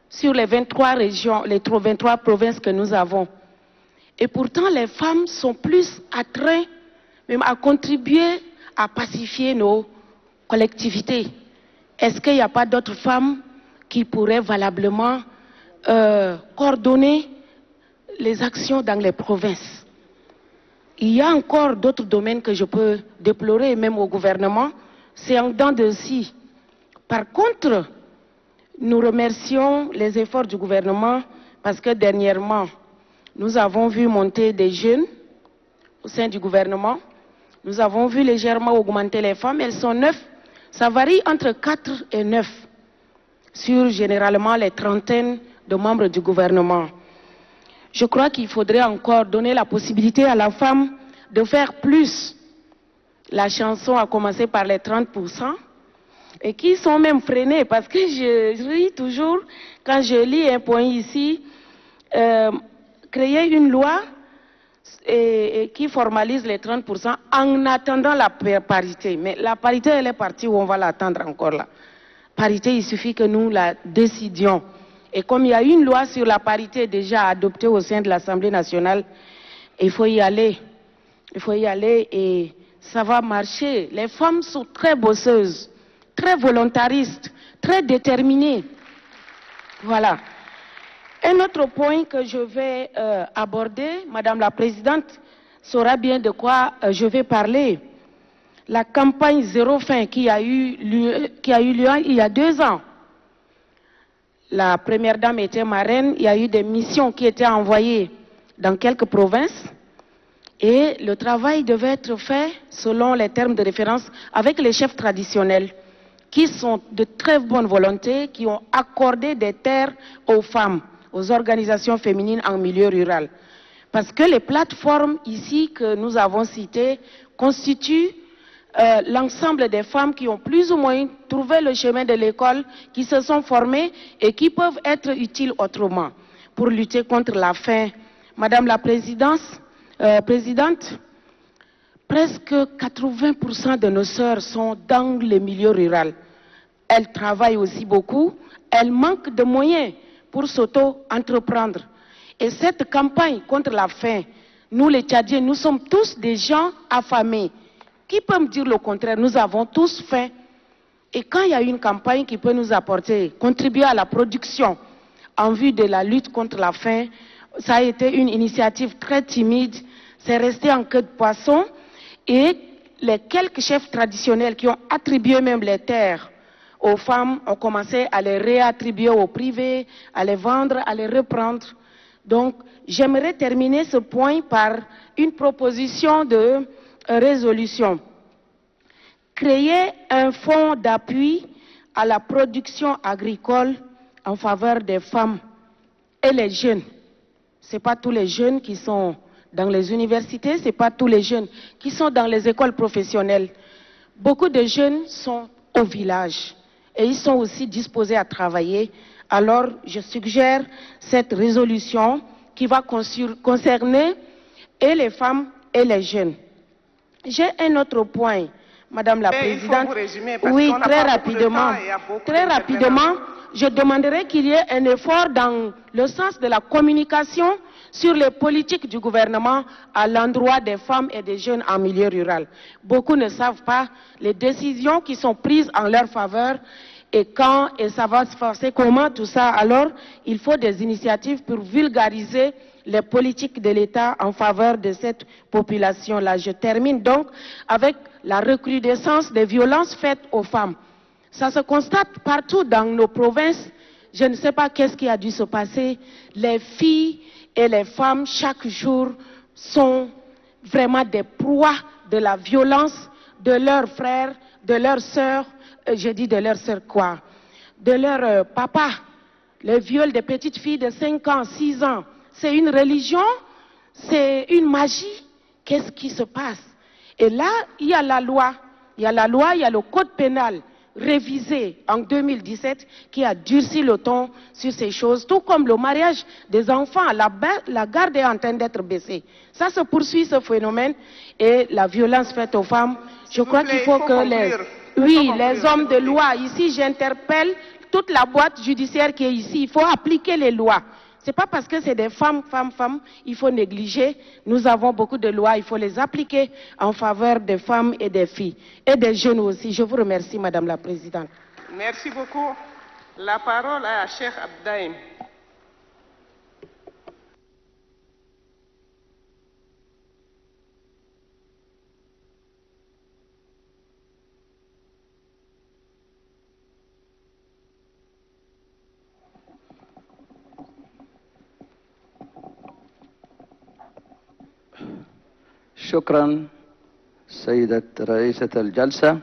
sur les 23 régions, les 23 provinces que nous avons. Et pourtant, les femmes sont plus attreintes même à contribuer à pacifier nos collectivités. Est-ce qu'il n'y a pas d'autres femmes qui pourraient valablement coordonner les actions dans les provinces? Il y a encore d'autres domaines que je peux déplorer, même au gouvernement. C'est en dents de scie. Par contre, nous remercions les efforts du gouvernement parce que dernièrement, nous avons vu monter des jeunes au sein du gouvernement. Nous avons vu légèrement augmenter les femmes. Elles sont 9. Ça varie entre 4 et 9 sur généralement les trentaines de membres du gouvernement. Je crois qu'il faudrait encore donner la possibilité à la femme de faire plus. La chanson a commencé par les 30% et qui sont même freinés parce que je ris toujours quand je lis un point ici, créer une loi et qui formalise les 30% en attendant la parité. Mais la parité, elle est partie où on va l'attendre encore là. Parité, il suffit que nous la décidions. Et comme il y a une loi sur la parité déjà adoptée au sein de l'Assemblée nationale, il faut y aller. Il faut y aller et ça va marcher. Les femmes sont très bosseuses, très volontaristes, très déterminées. Voilà. Un autre point que je vais aborder, Madame la Présidente saura bien de quoi je vais parler. La campagne Zéro Faim qui a eu lieu il y a 2 ans. La première dame était marraine, il y a eu des missions qui étaient envoyées dans quelques provinces et le travail devait être fait selon les termes de référence avec les chefs traditionnels qui sont de très bonne volonté, qui ont accordé des terres aux femmes, aux organisations féminines en milieu rural. Parce que les plateformes ici que nous avons citées constituent l'ensemble des femmes qui ont plus ou moins trouvé le chemin de l'école, qui se sont formées et qui peuvent être utiles autrement pour lutter contre la faim. Madame la Présidente, presque 80% de nos sœurs sont dans le milieu rural. Elles travaillent aussi beaucoup, elles manquent de moyens pour s'auto-entreprendre. Et cette campagne contre la faim, nous les Tchadiens, nous sommes tous des gens affamés. Qui peut me dire le contraire? Nous avons tous faim. Et quand il y a une campagne qui peut nous apporter, contribuer à la production en vue de la lutte contre la faim, ça a été une initiative très timide, c'est resté en queue de poisson. Et les quelques chefs traditionnels qui ont attribué même les terres aux femmes ont commencé à les réattribuer au privé, à les vendre, à les reprendre. Donc, j'aimerais terminer ce point par une proposition de résolution. créer un fonds d'appui à la production agricole en faveur des femmes et les jeunes. Ce n'est pas tous les jeunes qui sont dans les universités, ce n'est pas tous les jeunes qui sont dans les écoles professionnelles. Beaucoup de jeunes sont au village et ils sont aussi disposés à travailler. Alors, je suggère cette résolution qui va concerner et les femmes et les jeunes. J'ai un autre point, Madame la Présidente. Oui, très rapidement. Très rapidement, je demanderai qu'il y ait un effort dans le sens de la communication sur les politiques du gouvernement à l'endroit des femmes et des jeunes en milieu rural. Beaucoup ne savent pas les décisions qui sont prises en leur faveur et quand et ça va se passer, comment tout ça. Alors, il faut des initiatives pour vulgariser les politiques de l'État en faveur de cette population-là. Je termine donc avec la recrudescence des violences faites aux femmes. Ça se constate partout dans nos provinces. Je ne sais pas qu'est-ce qui a dû se passer. Les filles et les femmes, chaque jour, sont vraiment des proies de la violence de leurs frères, de leurs sœurs, je dis de leurs sœurs quoi, de leurs papas. Le viol des petites filles de 5 ans, 6 ans, c'est une religion, c'est une magie. Qu'est-ce qui se passe? Et là, il y a la loi, il y a le code pénal révisé en 2017 qui a durci le ton sur ces choses, tout comme le mariage des enfants, la garde est en train d'être baissée. Ça se poursuit ce phénomène et la violence faite aux femmes. Je crois qu'il faut que les hommes de loi, ici j'interpelle toute la boîte judiciaire qui est ici, il faut appliquer les lois. Ce n'est pas parce que c'est des femmes, il faut négliger. Nous avons beaucoup de lois, il faut les appliquer en faveur des femmes et des filles. Et des jeunes aussi. Je vous remercie, Madame la Présidente. Merci beaucoup. La parole est à Cheikh Abdaïm. شكرا سيدة رئيسة الجلسة.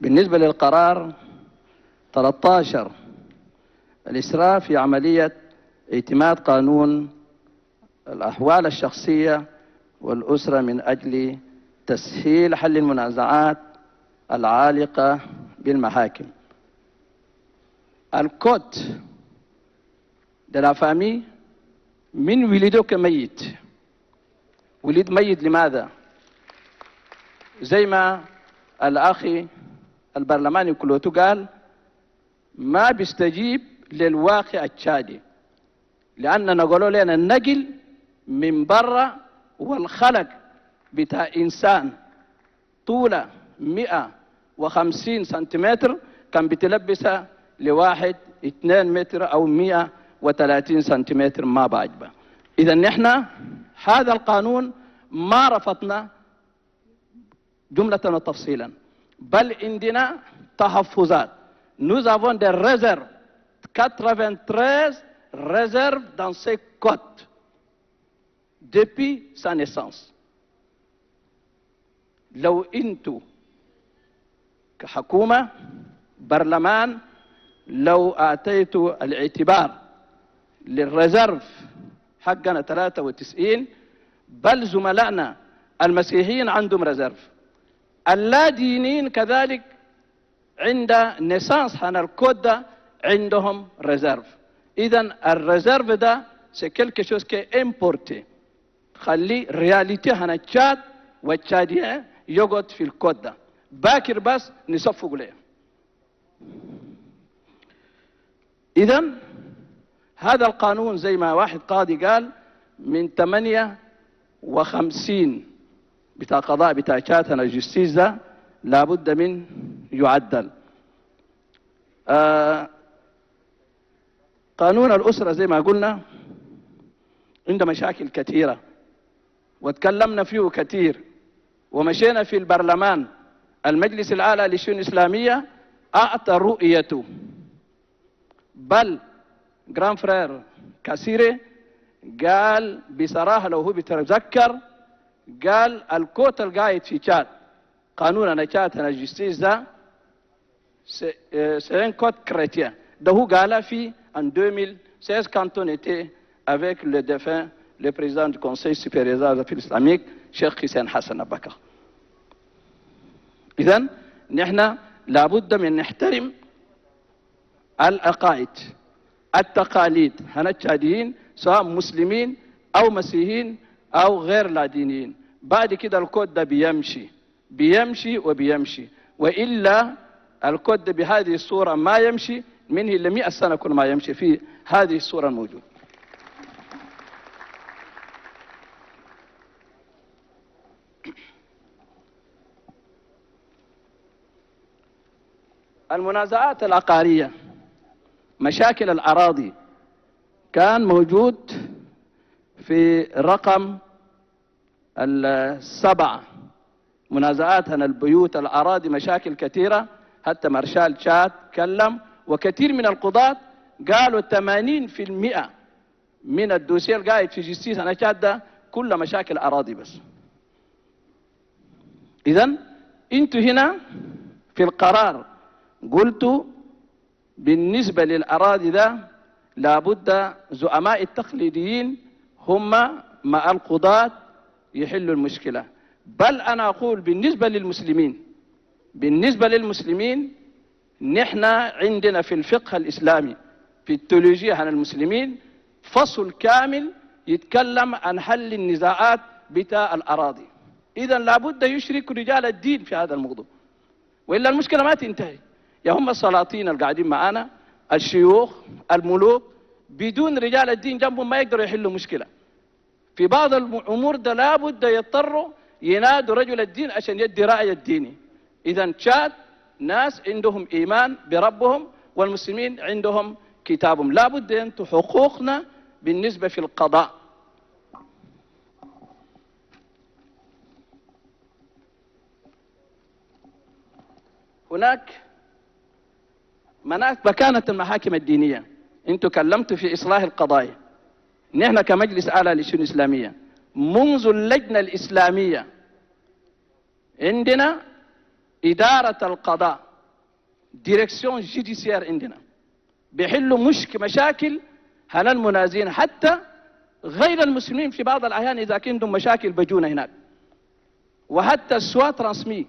بالنسبة للقرار 13 الإسراف في عملية اعتماد قانون الأحوال الشخصية والأسرة من أجل تسهيل حل المنازعات العالقة بالمحاكم. الكود de la famille من ولده كميت. ولد ميت لماذا؟ زي ما الأخي البرلماني كلوتو قال ما بيستجيب للواقع التشادي، لأننا قالوا لنا النقل من برا والخلق بتاع إنسان طوله 150 سنتيمتر كان بتلبسها لواحد 2 متر أو 130 سنتيمتر ما بعجبه. إذا نحن هذا القانون ما رفضنا جملة وتفصيلا، بل عندنا تحفظات. Nous avons des réserves, 93 réserves dans ces codes depuis sa naissance. لو انتوا كحكومة برلمان لو اعطيتوا الاعتبار للريزرف حقنا 93، بل زملائنا المسيحيين عندهم ريزرف، اللادينيين كذلك عند نيسانس عن الكود ده عندهم ريزرف. اذا الريزرف ده سي كيلكو شوز كي امبورتي، خلي رياليتي هنا تشاد والتشاديه يقعد في الكود ده، باكر بس نصفق له. اذا هذا القانون زي ما واحد قاضي قال من 58 بتاع قضاء بتاع شاتنا الجستيز ده لابد من يعدل. قانون الأسرة زي ما قلنا عنده مشاكل كثيرة وتكلمنا فيه كثير، ومشينا في البرلمان المجلس الأعلى للشؤون الإسلامية أعطى رؤيته، بل جران فرير كاسيري قال بصراحة لو هو بيتذكر قال الكوت القايد في تشاد قانون تشاد الجستيس ده c'est un code chrétien. Donc, il a fait en 2016 quand on était avec le défunt, le président du Conseil supérieur des affaires islamiques, Cheikh Hussein Hassan Abakar. إذن نحن لابد من نحترم العقائد التقاليد هنتشاديين سواء مسلمين أو مسيحيين أو غير لا دينيين. بعد كده الكود ده بيمشي وبيمشي، وإلا الكود بهذه الصورة ما يمشي منه إلا 100 سنة كل ما يمشي في هذه الصورة الموجودة. المنازعات العقارية، مشاكل الأراضي كان موجود في رقم 7 منازعات عن البيوت الأراضي، مشاكل كثيرة. حتى مارشال تشاد تكلم، وكثير من القضاة قالوا 80% من الدوسيه القاعد في جستيس أنا تشاد ده كل مشاكل أراضي بس. إذن أنتوا هنا في القرار قلتوا بالنسبة للأراضي ده لابد زعماء التقليديين هم مع القضاة يحلوا المشكلة. بل أنا أقول بالنسبة للمسلمين نحن عندنا في الفقه الإسلامي في التيولوجيا عن المسلمين فصل كامل يتكلم عن حل النزاعات بتاع الأراضي. إذن لابد يشرك رجال الدين في هذا الموضوع، وإلا المشكلة ما تنتهي. يا هم السلاطين القاعدين معانا، الشيوخ، الملوك، بدون رجال الدين جنبهم ما يقدروا يحلوا مشكلة. في بعض الأمور ده لابد يضطروا ينادوا رجل الدين عشان يدي رأي الديني. إذن تشاد ناس عندهم إيمان بربهم، والمسلمين عندهم كتابهم. لابد أن حقوقنا بالنسبة في القضاء. هناك مكانة المحاكم الدينية. انتوا كلمتوا في إصلاح القضايا. نحن كمجلس أعلى للشؤون الإسلامية منذ اللجنة الإسلامية عندنا إدارة القضاء، ديركسيون جوديسيير عندنا بيحلوا مشاكل هنا المنازين، حتى غير المسلمين في بعض الأحيان إذا كان عندهم مشاكل بجونا هناك. وحتى السوا ترانسمي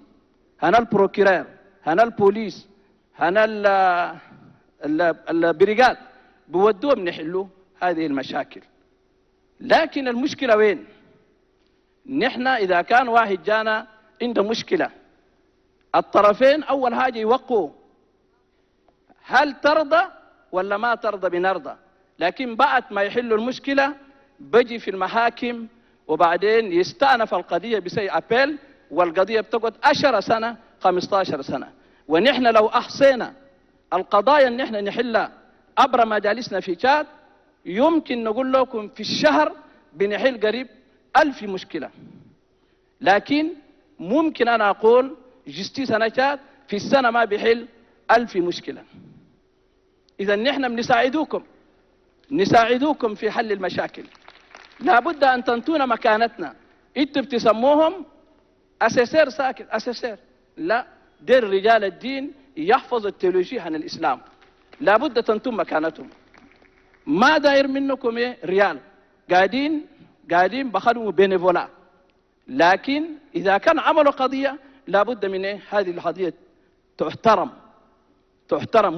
هنا البروكيرير، هنا البوليس، هنا البريغات بودوهم نحلوا هذه المشاكل. لكن المشكلة وين؟ نحن إذا كان واحد جانا عنده مشكلة، الطرفين أول حاجة يوقعوا هل ترضى ولا ما ترضى بنرضى. لكن بعد ما يحلوا المشكلة بجي في المحاكم، وبعدين يستأنف القضية بسي أبيل، والقضية بتقعد 10 سنة 15 سنة. ونحن لو أحصينا القضايا اللي نحن نحلها عبر مجالسنا في تشاد يمكن نقول لكم في الشهر بنحل قريب 1000 مشكلة. لكن ممكن أنا أقول جستيس أنا تشاد في السنة ما بيحل 1000 مشكلة. إذا نحن نساعدوكم في حل المشاكل. لابد أن تنتون مكانتنا. انتوا بتسموهم أسيسير ساكت، أسيسير لا، دير رجال الدين يحفظ التيولوجيا عن الإسلام. لابد تنتم مكانتهم. ما داير منكم ريال، قاعدين بخدموا بينيفولا. لكن إذا كان عملوا قضية لابد من هذه القضية تحترم.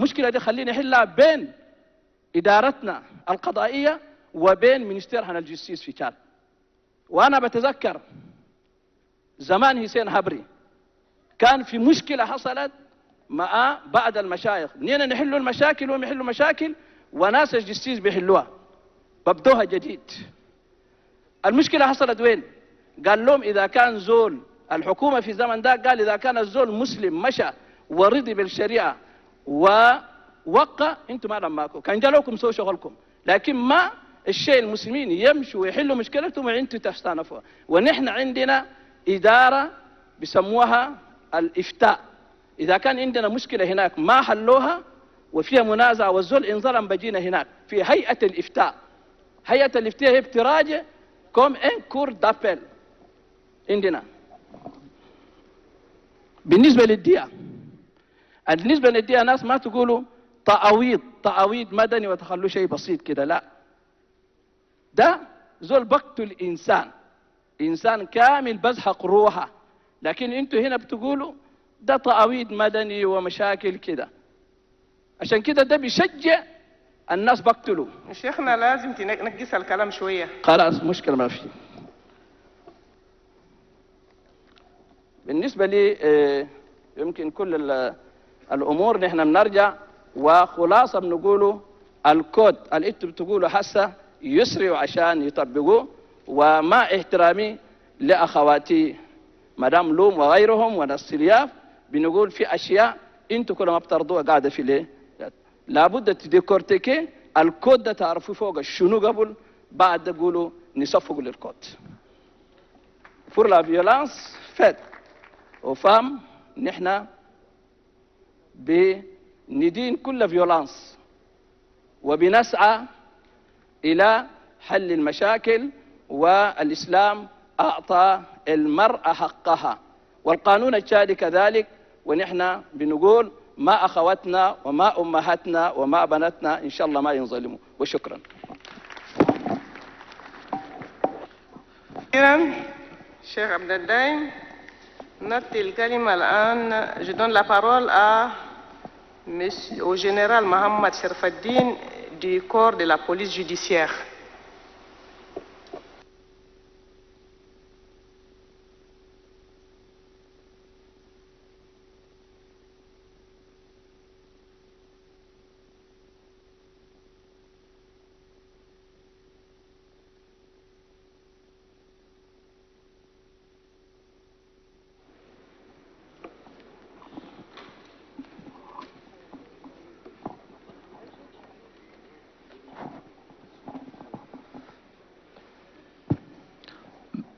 مشكلة دي خلينا نحلها بين إدارتنا القضائية وبين منستير عن الجستيس في تشاد. وأنا بتذكر زمان حسين هبري كان في مشكلة حصلت مع بعض المشايخ، نينا نحلوا المشاكل وهم يحلوا مشاكل، وناس الجستيس بيحلوها ببدوها جديد. المشكلة حصلت وين؟ قال لهم إذا كان زول الحكومة في الزمن ده قال إذا كان الزول مسلم مشى ورضي بالشريعة ووقع انتم ما لماكم كان جالوكم سووا شغلكم. لكن ما الشيء المسلمين يمشوا ويحلوا مشكلتهم وانتم تستأنفوها. ونحن عندنا إدارة بيسموها الإفتاء. إذا كان عندنا مشكلة هناك ما حلوها وفيها منازعة والزول انظلم بجينا هناك في هيئة الإفتاء. هيئة الإفتاء هي بتراجع كوم ان كور دابل. عندنا بالنسبة للدية. بالنسبة للدية ناس ما تقولوا تعويض مدني وتخلوا شيء بسيط كده، لا، ده زول بقتل إنسان، إنسان كامل بزحق روحه، لكن انتوا هنا بتقولوا ده تعويض مدني ومشاكل كده. عشان كده ده بيشجع الناس بقتلوا. شيخنا لازم تنقص الكلام شوية. خلاص مشكلة ما في. بالنسبة لي يمكن كل الأمور نحن بنرجع وخلاصة بنقوله الكود اللي انتوا بتقولوا هسه يسرعوا عشان يطبقوه، ومع احترامي لأخواتي مدام لوم وغيرهم وناس الياف بنقول في أشياء انتوا كل ما بترضوها قاعدة في ليه، لابد تديكورتيكي الكود ده تعرفوا فوق شنو قبل بعد تقولوا نصفقوا للكود. pour la violence faite aux femmes نحن بندين كل فيولانس وبنسعى إلى حل المشاكل، والإسلام أعطى المرأة حقها والقانون الشادي كذلك، ونحن بنقول ما أخواتنا وما أمهاتنا وما بناتنا إن شاء الله ما ينظلموا. وشكرا. Cheikh Abdeldaïm, je donne la parole au général Mohamed Sherfaddin du corps de la police judiciaire.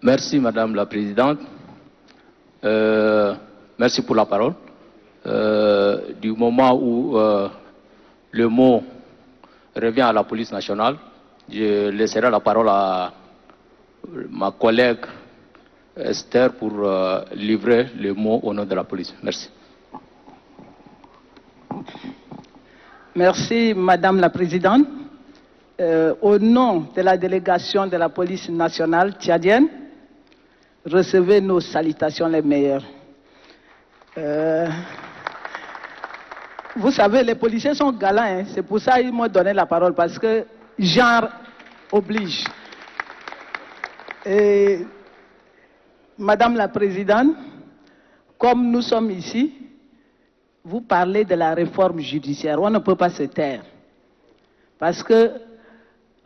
Merci Madame la Présidente. Merci pour la parole. Du moment où le mot revient à la police nationale, je laisserai la parole à ma collègue Esther pour livrer le mot au nom de la police. Merci. Merci Madame la Présidente. Au nom de la délégation de la police nationale tchadienne, recevez nos salutations les meilleures. Vous savez, les policiers sont galants, hein? C'est pour ça qu'ils m'ont donné la parole, parce que genre oblige. Et, Madame la Présidente, comme nous sommes ici, vous parlez de la réforme judiciaire. On ne peut pas se taire. Parce que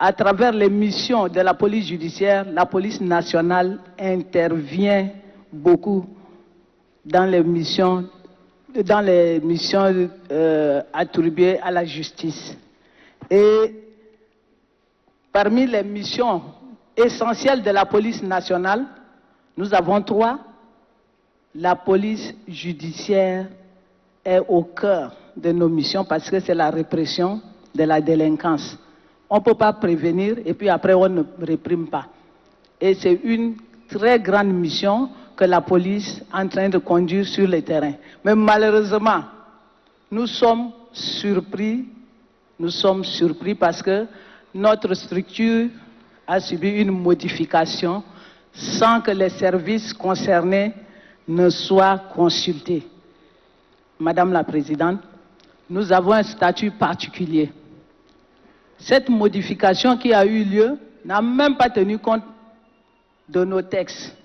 à travers les missions de la police judiciaire, la police nationale intervient beaucoup dans les missions attribuées à la justice. Et parmi les missions essentielles de la police nationale, nous avons 3. La police judiciaire est au cœur de nos missions parce que c'est la répression de la délinquance. On ne peut pas prévenir et puis après on ne réprime pas. Et c'est une très grande mission que la police est en train de conduire sur le terrain. Mais malheureusement, nous sommes surpris parce que notre structure a subi une modification sans que les services concernés ne soient consultés. Madame la Présidente, nous avons un statut particulier. Cette modification qui a eu lieu n'a même pas tenu compte de nos textes.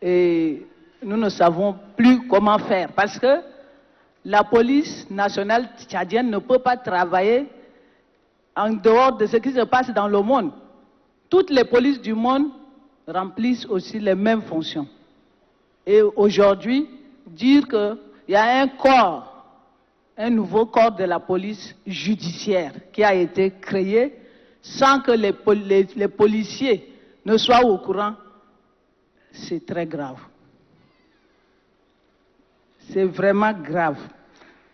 Et nous ne savons plus comment faire parce que la police nationale tchadienne ne peut pas travailler en dehors de ce qui se passe dans le monde. Toutes les polices du monde remplissent aussi les mêmes fonctions. Et aujourd'hui, dire qu'il y a un nouveau corps de la police judiciaire qui a été créé sans que les policiers ne soient au courant, c'est très grave. C'est vraiment grave.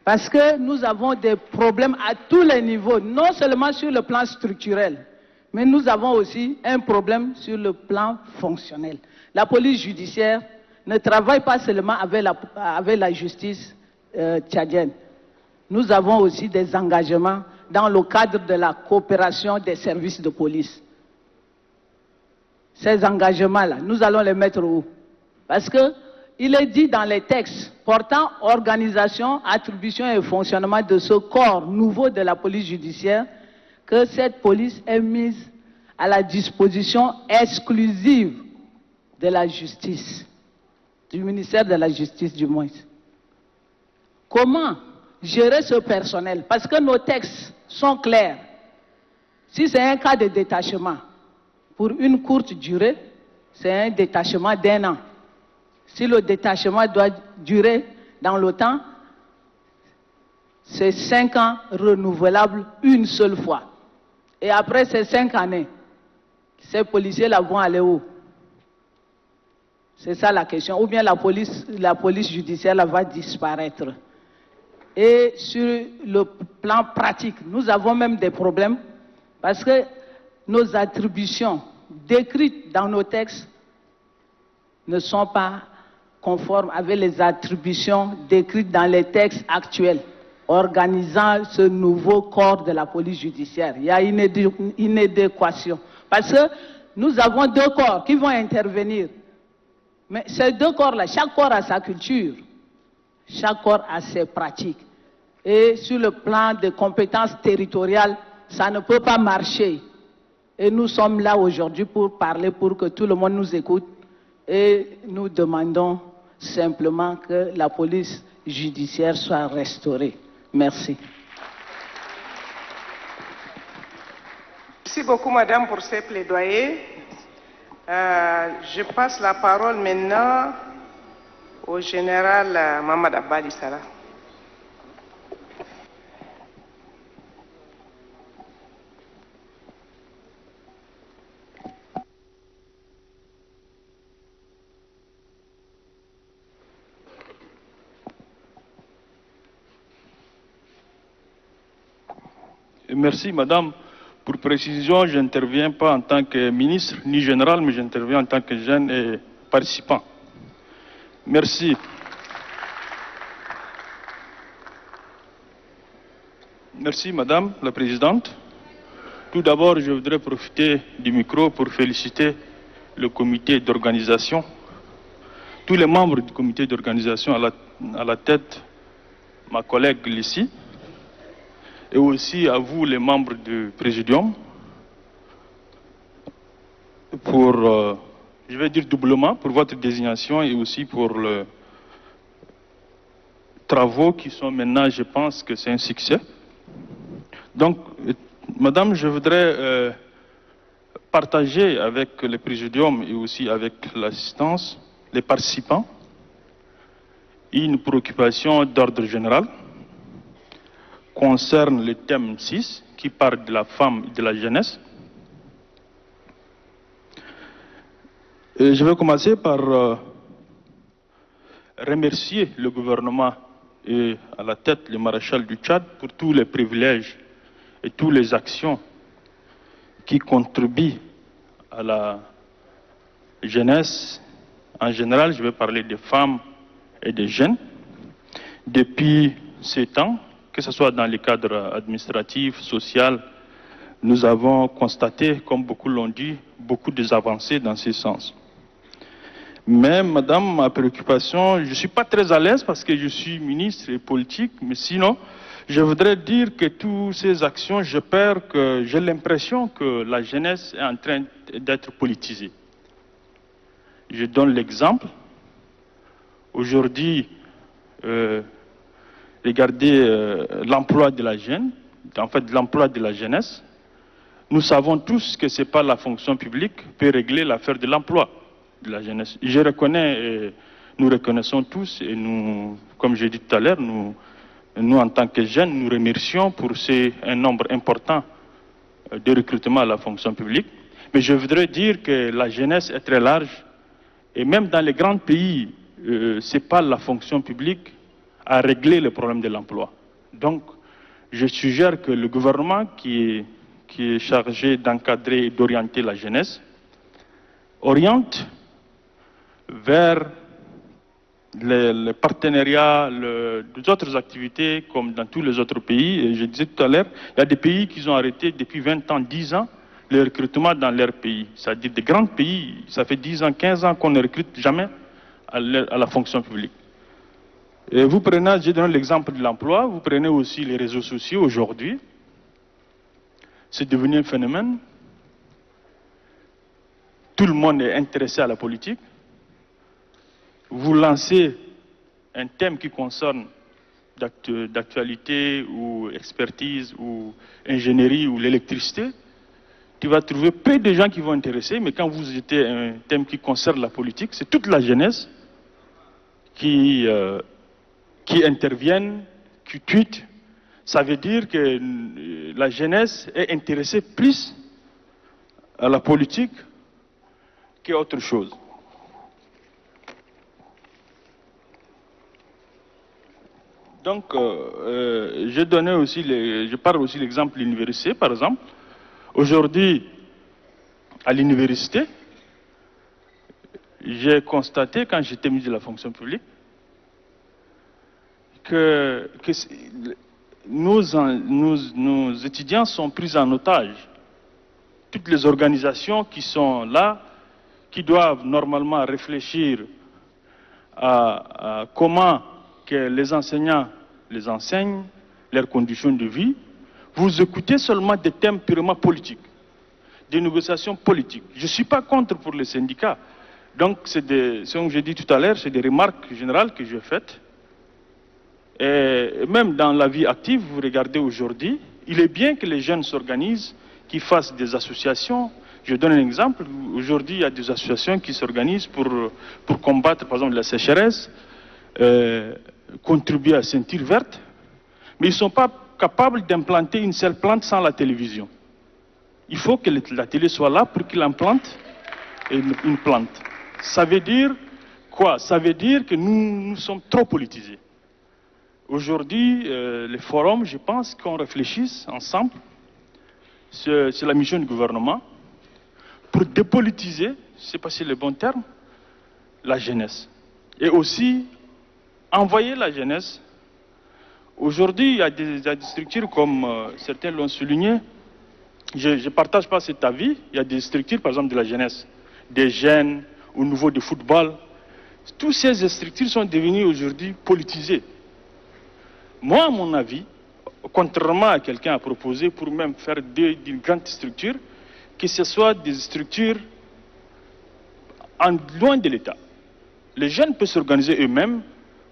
Parce que nous avons des problèmes à tous les niveaux, non seulement sur le plan structurel, Mais nous avons aussi un problème sur le plan fonctionnel. La police judiciaire ne travaille pas seulement avec la justice tchadienne. Nous avons aussi des engagements dans le cadre de la coopération des services de police. Ces engagements-là, nous allons les mettre où? Parce qu'il est dit dans les textes portant organisation, attribution et fonctionnement de ce corps nouveau de la police judiciaire que cette police est mise à la disposition exclusive de la justice, du ministère de la Justice du moins. Comment gérer ce personnel? Parce que nos textes sont clairs. Si c'est un cas de détachement, pour une courte durée, c'est un détachement d'1 an. Si le détachement doit durer dans le temps, c'est 5 ans renouvelables une seule fois. Et après ces 5 années, ces policiers-là vont aller où? C'est ça la question. Ou bien la police judiciaire là, va disparaître. Et sur le plan pratique, nous avons même des problèmes parce que nos attributions décrites dans nos textes ne sont pas conformes avec les attributions décrites dans les textes actuels organisant ce nouveau corps de la police judiciaire. Il y a une inadéquation. Parce que nous avons 2 corps qui vont intervenir. Mais ces 2 corps-là, chaque corps a sa culture, chaque corps a ses pratiques. Et sur le plan des compétences territoriales, ça ne peut pas marcher. Et nous sommes là aujourd'hui pour parler, pour que tout le monde nous écoute. Et nous demandons simplement que la police judiciaire soit restaurée. Merci. Merci beaucoup, madame, pour ces plaidoyers. Je passe la parole maintenant au général Mamad Abbali Salah. Merci, madame. Pour précision, je n'interviens pas en tant que ministre ni général, mais j'interviens en tant que jeune et participant. Merci. Merci, madame la présidente. Tout d'abord, je voudrais profiter du micro pour féliciter le comité d'organisation, tous les membres du comité d'organisation à la tête, ma collègue Lissi, et aussi à vous, les membres du Présidium, pour, je vais dire doublement, pour votre désignation et aussi pour les travaux qui sont maintenant, je pense que c'est un succès. Donc, madame, je voudrais partager avec le Présidium et aussi avec l'assistance, les participants, une préoccupation d'ordre général concerne le thème 6 qui parle de la femme et de la jeunesse. Et je vais commencer par remercier le gouvernement et à la tête le maréchal du Tchad pour tous les privilèges et toutes les actions qui contribuent à la jeunesse. En général, je vais parler des femmes et des jeunes. Depuis ces temps, que ce soit dans le cadre administratif, social, nous avons constaté, comme beaucoup l'ont dit, beaucoup d'avancées dans ce sens. Mais, madame, ma préoccupation, je ne suis pas très à l'aise parce que je suis ministre et politique, mais sinon, je voudrais dire que toutes ces actions, j'ai l'impression que la jeunesse est en train d'être politisée. Je donne l'exemple. Aujourd'hui, regardez l'emploi de la jeune, en fait l'emploi de la jeunesse. Nous savons tous que ce n'est pas la fonction publique qui peut régler l'affaire de l'emploi de la jeunesse. Je reconnais, nous reconnaissons tous, et nous, comme j'ai dit tout à l'heure, nous en tant que jeunes, nous remercions pour un nombre important de recrutements à la fonction publique. Mais je voudrais dire que la jeunesse est très large, et même dans les grands pays, ce n'est pas la fonction publique à régler le problème de l'emploi. Donc, je suggère que le gouvernement qui qui est chargé d'encadrer et d'orienter la jeunesse, oriente vers les partenariats, les autres activités comme dans tous les autres pays. Et je disais tout à l'heure, il y a des pays qui ont arrêté depuis 20 ans, 10 ans, le recrutement dans leur pays. C'est-à-dire des grands pays, ça fait 10 ans, 15 ans qu'on ne recrute jamais à la fonction publique. Et vous prenez, j'ai donné l'exemple de l'emploi, vous prenez aussi les réseaux sociaux aujourd'hui. C'est devenu un phénomène. Tout le monde est intéressé à la politique. Vous lancez un thème qui concerne d'actualité ou expertise ou ingénierie ou l'électricité, tu vas trouver peu de gens qui vont intéresser, mais quand vous jetez un thème qui concerne la politique, c'est toute la jeunesse qui interviennent, qui tweetent. Ça veut dire que la jeunesse est intéressée plus à la politique qu'autre chose. Donc, je parle aussi l'exemple de l'université, par exemple. Aujourd'hui, à l'université, j'ai constaté, quand j'étais ministre de la fonction publique, que nos étudiants sont pris en otage. Toutes les organisations qui sont là, qui doivent normalement réfléchir à comment que les enseignants les enseignent, leurs conditions de vie, vous écoutez seulement des thèmes purement politiques, des négociations politiques. Je ne suis pas contre pour les syndicats. Donc, comme j'ai dit tout à l'heure, c'est des remarques générales que j'ai faites. Et même dans la vie active, vous regardez aujourd'hui, il est bien que les jeunes s'organisent, qu'ils fassent des associations. Je donne un exemple. Aujourd'hui, il y a des associations qui s'organisent pour combattre, par exemple, la sécheresse, contribuer à la ceinture verte, mais ils ne sont pas capables d'implanter une seule plante sans la télévision. Il faut que la télé soit là pour qu'il implante une plante. Ça veut dire quoi? Ça veut dire que nous sommes trop politisés. Aujourd'hui, les forums, je pense qu'on réfléchisse ensemble, c'est la mission du gouvernement, pour dépolitiser, je ne sais pas si c'est le bon terme, la jeunesse. Et aussi, envoyer la jeunesse. Aujourd'hui, il y a des structures comme certains l'ont souligné. Je ne partage pas cet avis. Il y a des structures, par exemple, de la jeunesse, des jeunes, au niveau du football. Toutes ces structures sont devenues aujourd'hui politisées. Moi, à mon avis, contrairement à quelqu'un a proposé pour même faire d'une grande structure, que ce soit des structures loin de l'État. Les jeunes peuvent s'organiser eux-mêmes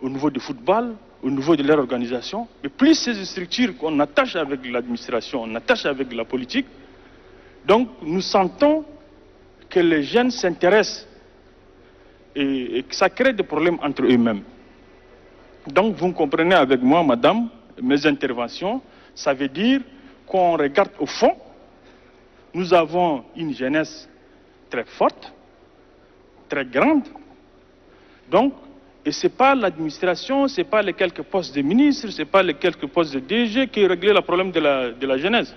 au niveau du football, au niveau de leur organisation, mais plus ces structures qu'on attache avec l'administration, on attache avec la politique, donc nous sentons que les jeunes s'intéressent et que ça crée des problèmes entre eux-mêmes. Donc vous comprenez avec moi, madame, mes interventions, ça veut dire qu'on regarde au fond, nous avons une jeunesse très forte, très grande, donc, et ce n'est pas l'administration, ce n'est pas les quelques postes de ministres, ce n'est pas les quelques postes de DG qui règlent le problème de la jeunesse.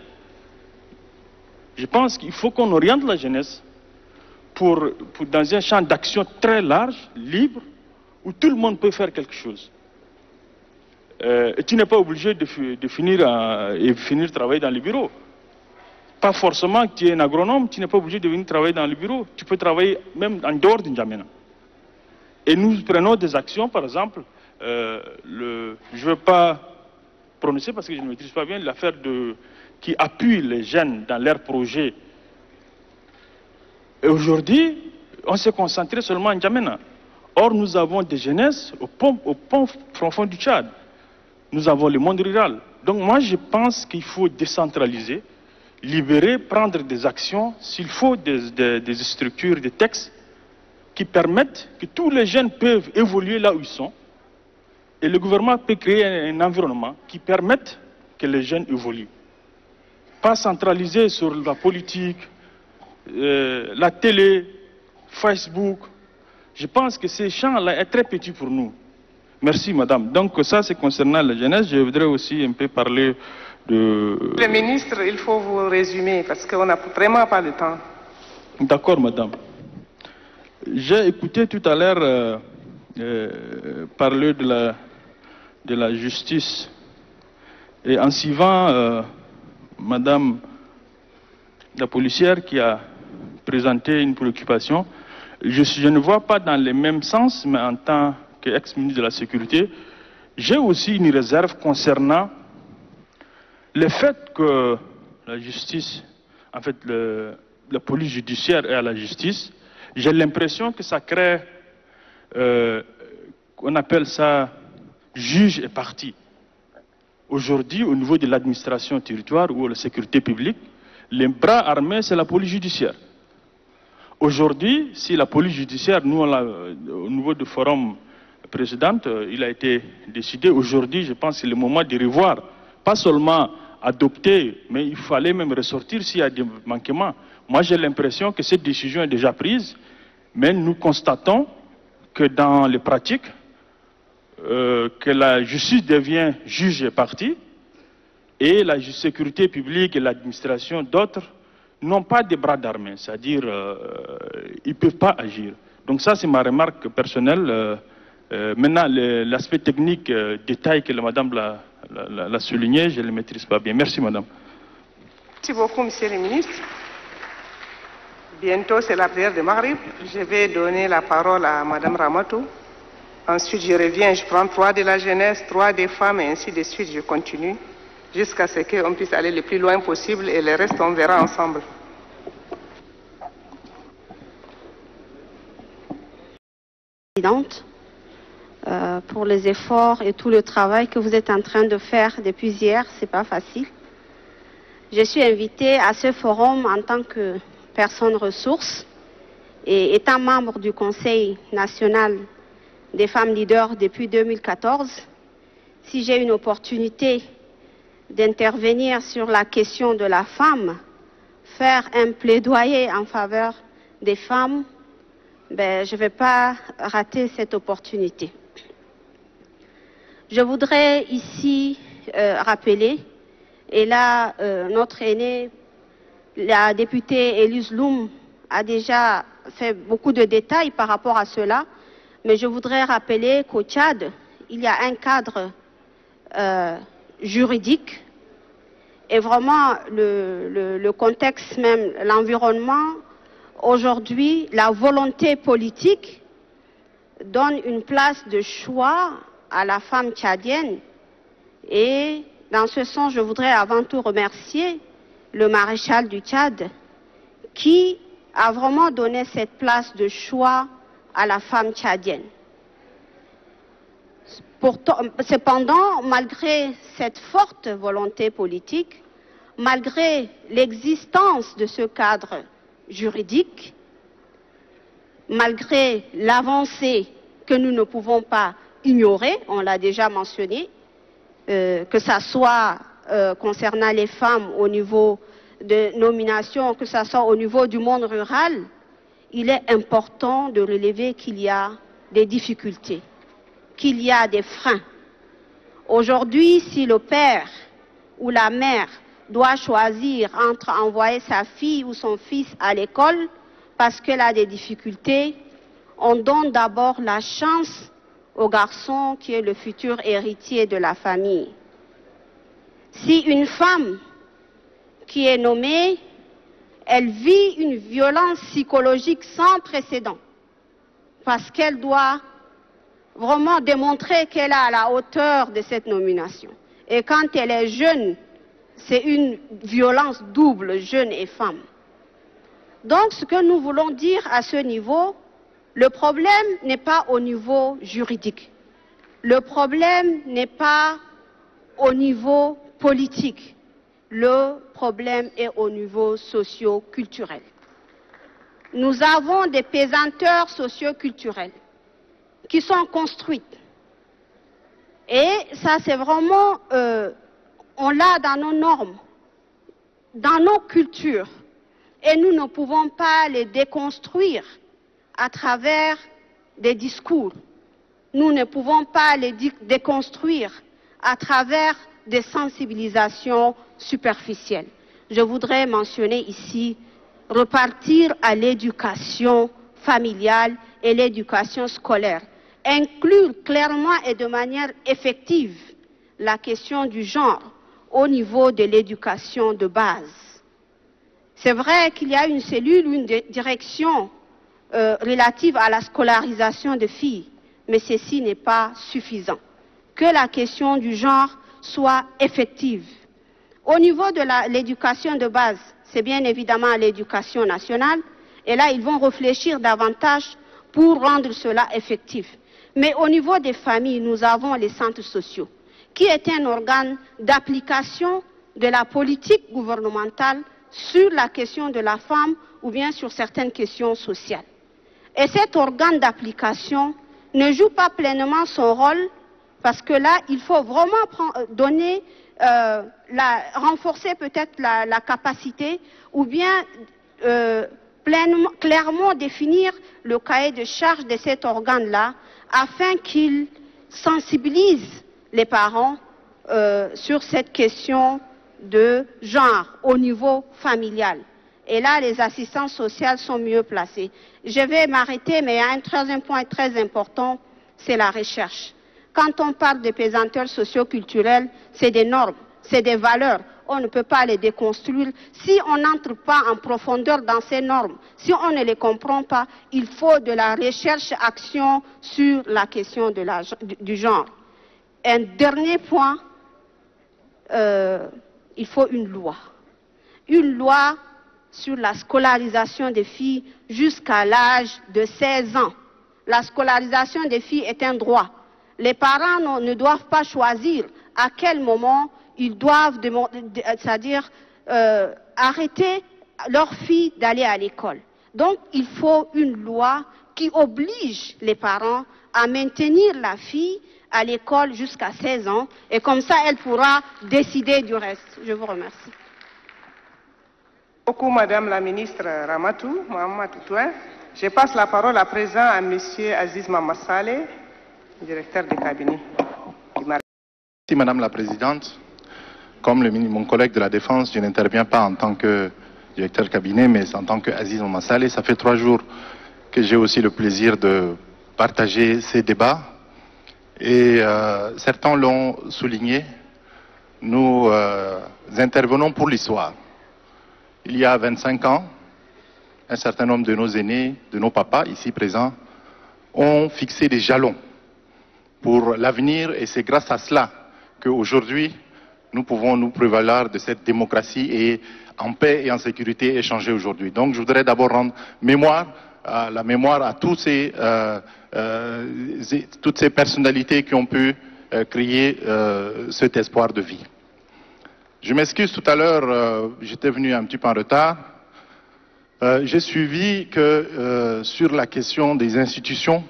Je pense qu'il faut qu'on oriente la jeunesse dans un champ d'action très large, libre, où tout le monde peut faire quelque chose. Et tu n'es pas obligé de finir travailler dans les bureaux. Pas forcément que tu es un agronome, tu n'es pas obligé de venir travailler dans le bureau. Tu peux travailler même en dehors de N'Djamena. Et nous prenons des actions, par exemple, je ne veux pas prononcer parce que je ne maîtrise pas bien l'affaire qui appuie les jeunes dans leurs projets. Et aujourd'hui, on s'est concentré seulement en N'Djamena. Or, nous avons des jeunesses au fond du Tchad. Nous avons le monde rural. Donc moi, je pense qu'il faut décentraliser, libérer, prendre des actions, s'il faut des structures, des textes, qui permettent que tous les jeunes peuvent évoluer là où ils sont. Et le gouvernement peut créer un environnement qui permette que les jeunes évoluent. Pas centraliser sur la politique, la télé, Facebook. Je pense que ces champs-là sont très petits pour nous. Merci, madame. Donc, ça, c'est concernant la jeunesse. Je voudrais aussi un peu parler de... Le ministre, il faut vous résumer parce qu'on n'a vraiment pas le temps. D'accord, madame. J'ai écouté tout à l'heure parler de la justice. Et en suivant madame la policière qui a présenté une préoccupation, je ne vois pas dans le même sens, mais en tant qu'ex-ministre de la Sécurité, j'ai aussi une réserve concernant le fait que la justice, en fait, la police judiciaire est à la justice. J'ai l'impression que ça crée, on appelle ça juge et partie. Aujourd'hui, au niveau de l'administration territoire ou de la sécurité publique, les bras armés, c'est la police judiciaire. Aujourd'hui, si la police judiciaire, nous, au niveau du forum précédent, il a été décidé, aujourd'hui, je pense que c'est le moment de revoir, pas seulement adopter, mais il fallait même ressortir s'il y a des manquements. Moi, j'ai l'impression que cette décision est déjà prise, mais nous constatons que dans les pratiques, que la justice devient juge et partie, et la sécurité publique et l'administration, d'autres, n'ont pas de bras d'armée, c'est-à-dire ils ne peuvent pas agir. Donc ça, c'est ma remarque personnelle. Maintenant, l'aspect technique, détail que madame l'a souligné, je ne le maîtrise pas bien. Merci, madame. Merci beaucoup, monsieur le ministre. Bientôt, c'est la prière de Maghrib. Je vais donner la parole à madame Ramatou. Ensuite, je reviens, je prends 3 de la jeunesse, 3 des femmes, et ainsi de suite, je continue, jusqu'à ce qu'on puisse aller le plus loin possible, et le reste, on verra ensemble. Pour les efforts et tout le travail que vous êtes en train de faire depuis hier, c'est pas facile. Je suis invitée à ce forum en tant que personne ressource et étant membre du Conseil national des femmes leaders depuis 2014. Si j'ai une opportunité d'intervenir sur la question de la femme, faire un plaidoyer en faveur des femmes, ben, je ne vais pas rater cette opportunité. Je voudrais ici rappeler, et là notre aînée, la députée Élise Loum, a déjà fait beaucoup de détails par rapport à cela, mais je voudrais rappeler qu'au Tchad, il y a un cadre juridique et vraiment le contexte même, l'environnement, aujourd'hui, la volonté politique donne une place de choix à la femme tchadienne. Et dans ce sens, je voudrais avant tout remercier le maréchal du Tchad qui a vraiment donné cette place de choix à la femme tchadienne. Cependant, malgré cette forte volonté politique, malgré l'existence de ce cadre juridique, malgré l'avancée que nous ne pouvons pas ignorer, on l'a déjà mentionné, que ça soit concernant les femmes au niveau de nomination, que ça soit au niveau du monde rural, il est important de relever qu'il y a des difficultés, qu'il y a des freins. Aujourd'hui, si le père ou la mère doit choisir entre envoyer sa fille ou son fils à l'école parce qu'elle a des difficultés, on donne d'abord la chance au garçon qui est le futur héritier de la famille. Si une femme qui est nommée, elle vit une violence psychologique sans précédent parce qu'elle doit vraiment démontrer qu'elle est à la hauteur de cette nomination. Et quand elle est jeune, c'est une violence double, jeune et femme. Donc, ce que nous voulons dire à ce niveau, le problème n'est pas au niveau juridique. Le problème n'est pas au niveau politique. Le problème est au niveau socio-culturel. Nous avons des pesanteurs socio-culturelles qui sont construites. Et ça, c'est vraiment, on l'a dans nos normes, dans nos cultures. Et nous ne pouvons pas les déconstruire à travers des discours. nous ne pouvons pas les déconstruire à travers des sensibilisations superficielles. Je voudrais mentionner ici repartir à l'éducation familiale et l'éducation scolaire. Inclure clairement et de manière effective la question du genre au niveau de l'éducation de base. C'est vrai qu'il y a une cellule ou une direction relative à la scolarisation des filles, mais ceci n'est pas suffisant. Que la question du genre soit effective. Au niveau de l'éducation de base, c'est bien évidemment l'éducation nationale, et là ils vont réfléchir davantage pour rendre cela effectif. Mais au niveau des familles, nous avons les centres sociaux, qui est un organe d'application de la politique gouvernementale sur la question de la femme ou bien sur certaines questions sociales. Et cet organe d'application ne joue pas pleinement son rôle parce que là, il faut vraiment donner, renforcer peut-être la capacité ou bien clairement définir le cahier de charge de cet organe-là afin qu'il sensibilise les parents sur cette question de genre au niveau familial. Et là, les assistantes sociales sont mieux placées. Je vais m'arrêter, mais il y a un troisième point très important, c'est la recherche. Quand on parle de pesanteurs socio-culturels, c'est des normes, c'est des valeurs. On ne peut pas les déconstruire. Si on n'entre pas en profondeur dans ces normes, si on ne les comprend pas, il faut de la recherche-action sur la question du genre. Un dernier point, il faut une loi. Une loi sur la scolarisation des filles jusqu'à l'âge de 16 ans. La scolarisation des filles est un droit. Les parents ne doivent pas choisir à quel moment ils doivent, c'est-à-dire arrêter leur fille d'aller à l'école. Donc il faut une loi qui oblige les parents à maintenir la fille à l'école jusqu'à 16 ans et comme ça elle pourra décider du reste. Je vous remercie. Beaucoup, Madame la ministre Ramatou, Mohamed Toutouin. Je passe la parole à présent à Monsieur Aziz Mamassale, directeur de cabinet. Merci Madame la Présidente. Comme mon collègue de la Défense, je n'interviens pas en tant que directeur de cabinet, mais en tant qu'Aziz Mamassale. Ça fait 3 jours que j'ai aussi le plaisir de partager ces débats. Et certains l'ont souligné, nous intervenons pour l'histoire. Il y a 25 ans, un certain nombre de nos aînés, de nos papas ici présents, ont fixé des jalons pour l'avenir et c'est grâce à cela qu'aujourd'hui, nous pouvons nous prévaloir de cette démocratie et en paix et en sécurité échanger aujourd'hui. Donc je voudrais d'abord rendre la mémoire à toutes ces personnalités qui ont pu créer cet espoir de vie. Je m'excuse, tout à l'heure, j'étais venu un petit peu en retard. J'ai suivi que sur la question des institutions,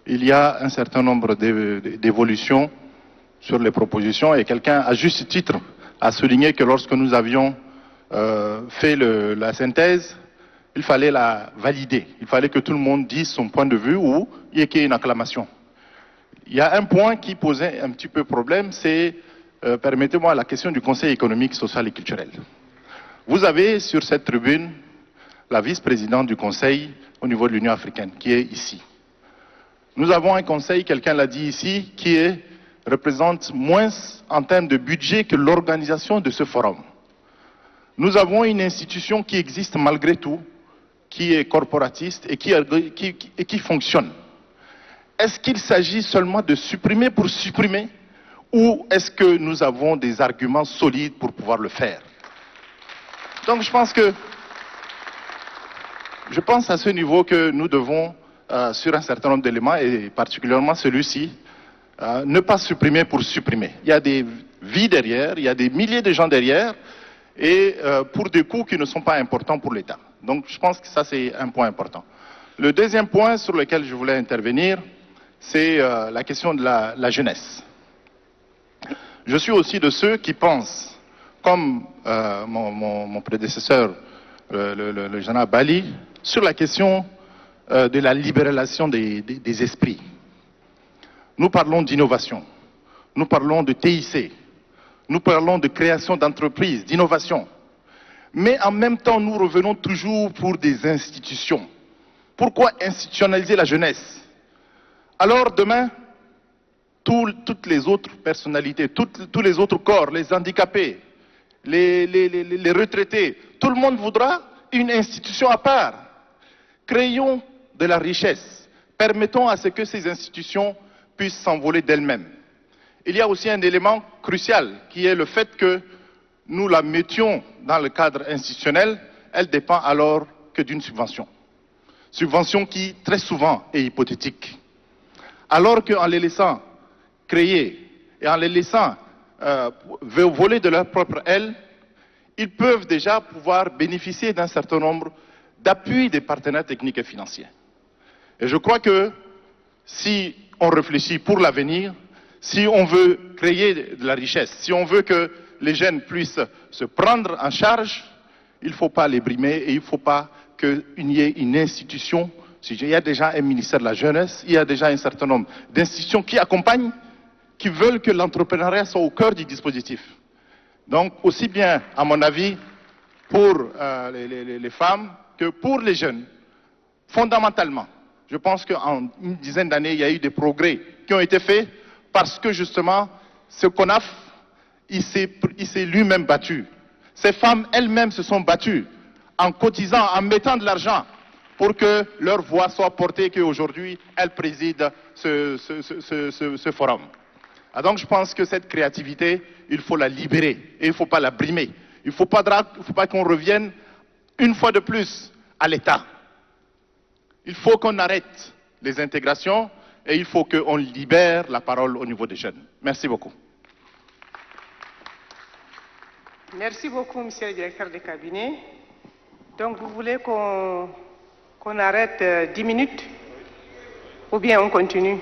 il y a un certain nombre d'évolutions sur les propositions et quelqu'un, à juste titre, a souligné que lorsque nous avions fait la synthèse, il fallait la valider. Il fallait que tout le monde dise son point de vue ou qu'il y ait une acclamation. Il y a un point qui posait un petit peu problème, c'est, permettez-moi, la question du Conseil économique, social et culturel. Vous avez sur cette tribune la vice-présidente du Conseil au niveau de l'Union africaine, qui est ici. Nous avons un Conseil, quelqu'un l'a dit ici, qui représente moins en termes de budget que l'organisation de ce forum. Nous avons une institution qui existe malgré tout, qui est corporatiste et qui fonctionne. Est-ce qu'il s'agit seulement de supprimer pour supprimer ou est-ce que nous avons des arguments solides pour pouvoir le faire? Donc je pense à ce niveau que nous devons, sur un certain nombre d'éléments et particulièrement celui-ci, ne pas supprimer pour supprimer. Il y a des vies derrière, il y a des milliers de gens derrière et pour des coûts qui ne sont pas importants pour l'État. Donc je pense que ça c'est un point important. Le deuxième point sur lequel je voulais intervenir, c'est la question de la jeunesse. Je suis aussi de ceux qui pensent, comme mon prédécesseur, le général Bali, sur la question de la libéralisation des esprits. nous parlons d'innovation, nous parlons de TIC, nous parlons de création d'entreprises, d'innovation. Mais en même temps, nous revenons toujours pour des institutions. Pourquoi institutionnaliser la jeunesse? Alors demain, toutes les autres personnalités, tous les autres corps, les handicapés, les retraités, tout le monde voudra une institution à part. Créons de la richesse, permettons à ce que ces institutions puissent s'envoler d'elles-mêmes. Il y a aussi un élément crucial qui est le fait que nous la mettions dans le cadre institutionnel, elle dépend alors que d'une subvention. Subvention qui, très souvent, est hypothétique. Alors qu'en les laissant créer et en les laissant voler de leur propre aile, ils peuvent déjà pouvoir bénéficier d'un certain nombre d'appuis des partenaires techniques et financiers. Et je crois que si on réfléchit pour l'avenir, si on veut créer de la richesse, si on veut que les jeunes puissent se prendre en charge, il ne faut pas les brimer et il ne faut pas qu'il y ait une institution. Il y a déjà un ministère de la jeunesse, il y a déjà un certain nombre d'institutions qui accompagnent, qui veulent que l'entrepreneuriat soit au cœur du dispositif. Donc, aussi bien, à mon avis, pour les femmes que pour les jeunes, fondamentalement, je pense qu'en une dizaine d'années, il y a eu des progrès qui ont été faits parce que, justement, ce CONAF, il s'est lui-même battu. Ces femmes elles-mêmes se sont battues en cotisant, en mettant de l'argent pour que leur voix soit portée, qu'aujourd'hui, elles président ce forum. Donc je pense que cette créativité, il faut la libérer et il ne faut pas la brimer. Il ne faut pas qu'on revienne une fois de plus à l'État. Il faut qu'on arrête les intégrations et il faut qu'on libère la parole au niveau des jeunes. Merci beaucoup. Merci beaucoup, monsieur le directeur de cabinet. Donc vous voulez qu'on arrête 10 minutes ou bien on continue?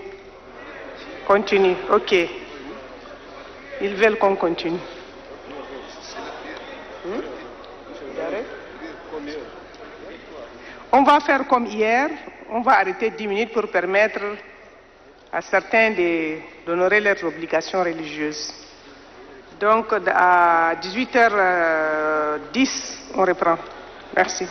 Continue, ok. Ils veulent qu'on continue. On va faire comme hier, on va arrêter 10 minutes pour permettre à certains d'honorer leurs obligations religieuses. Donc à 18h10, on reprend. Merci.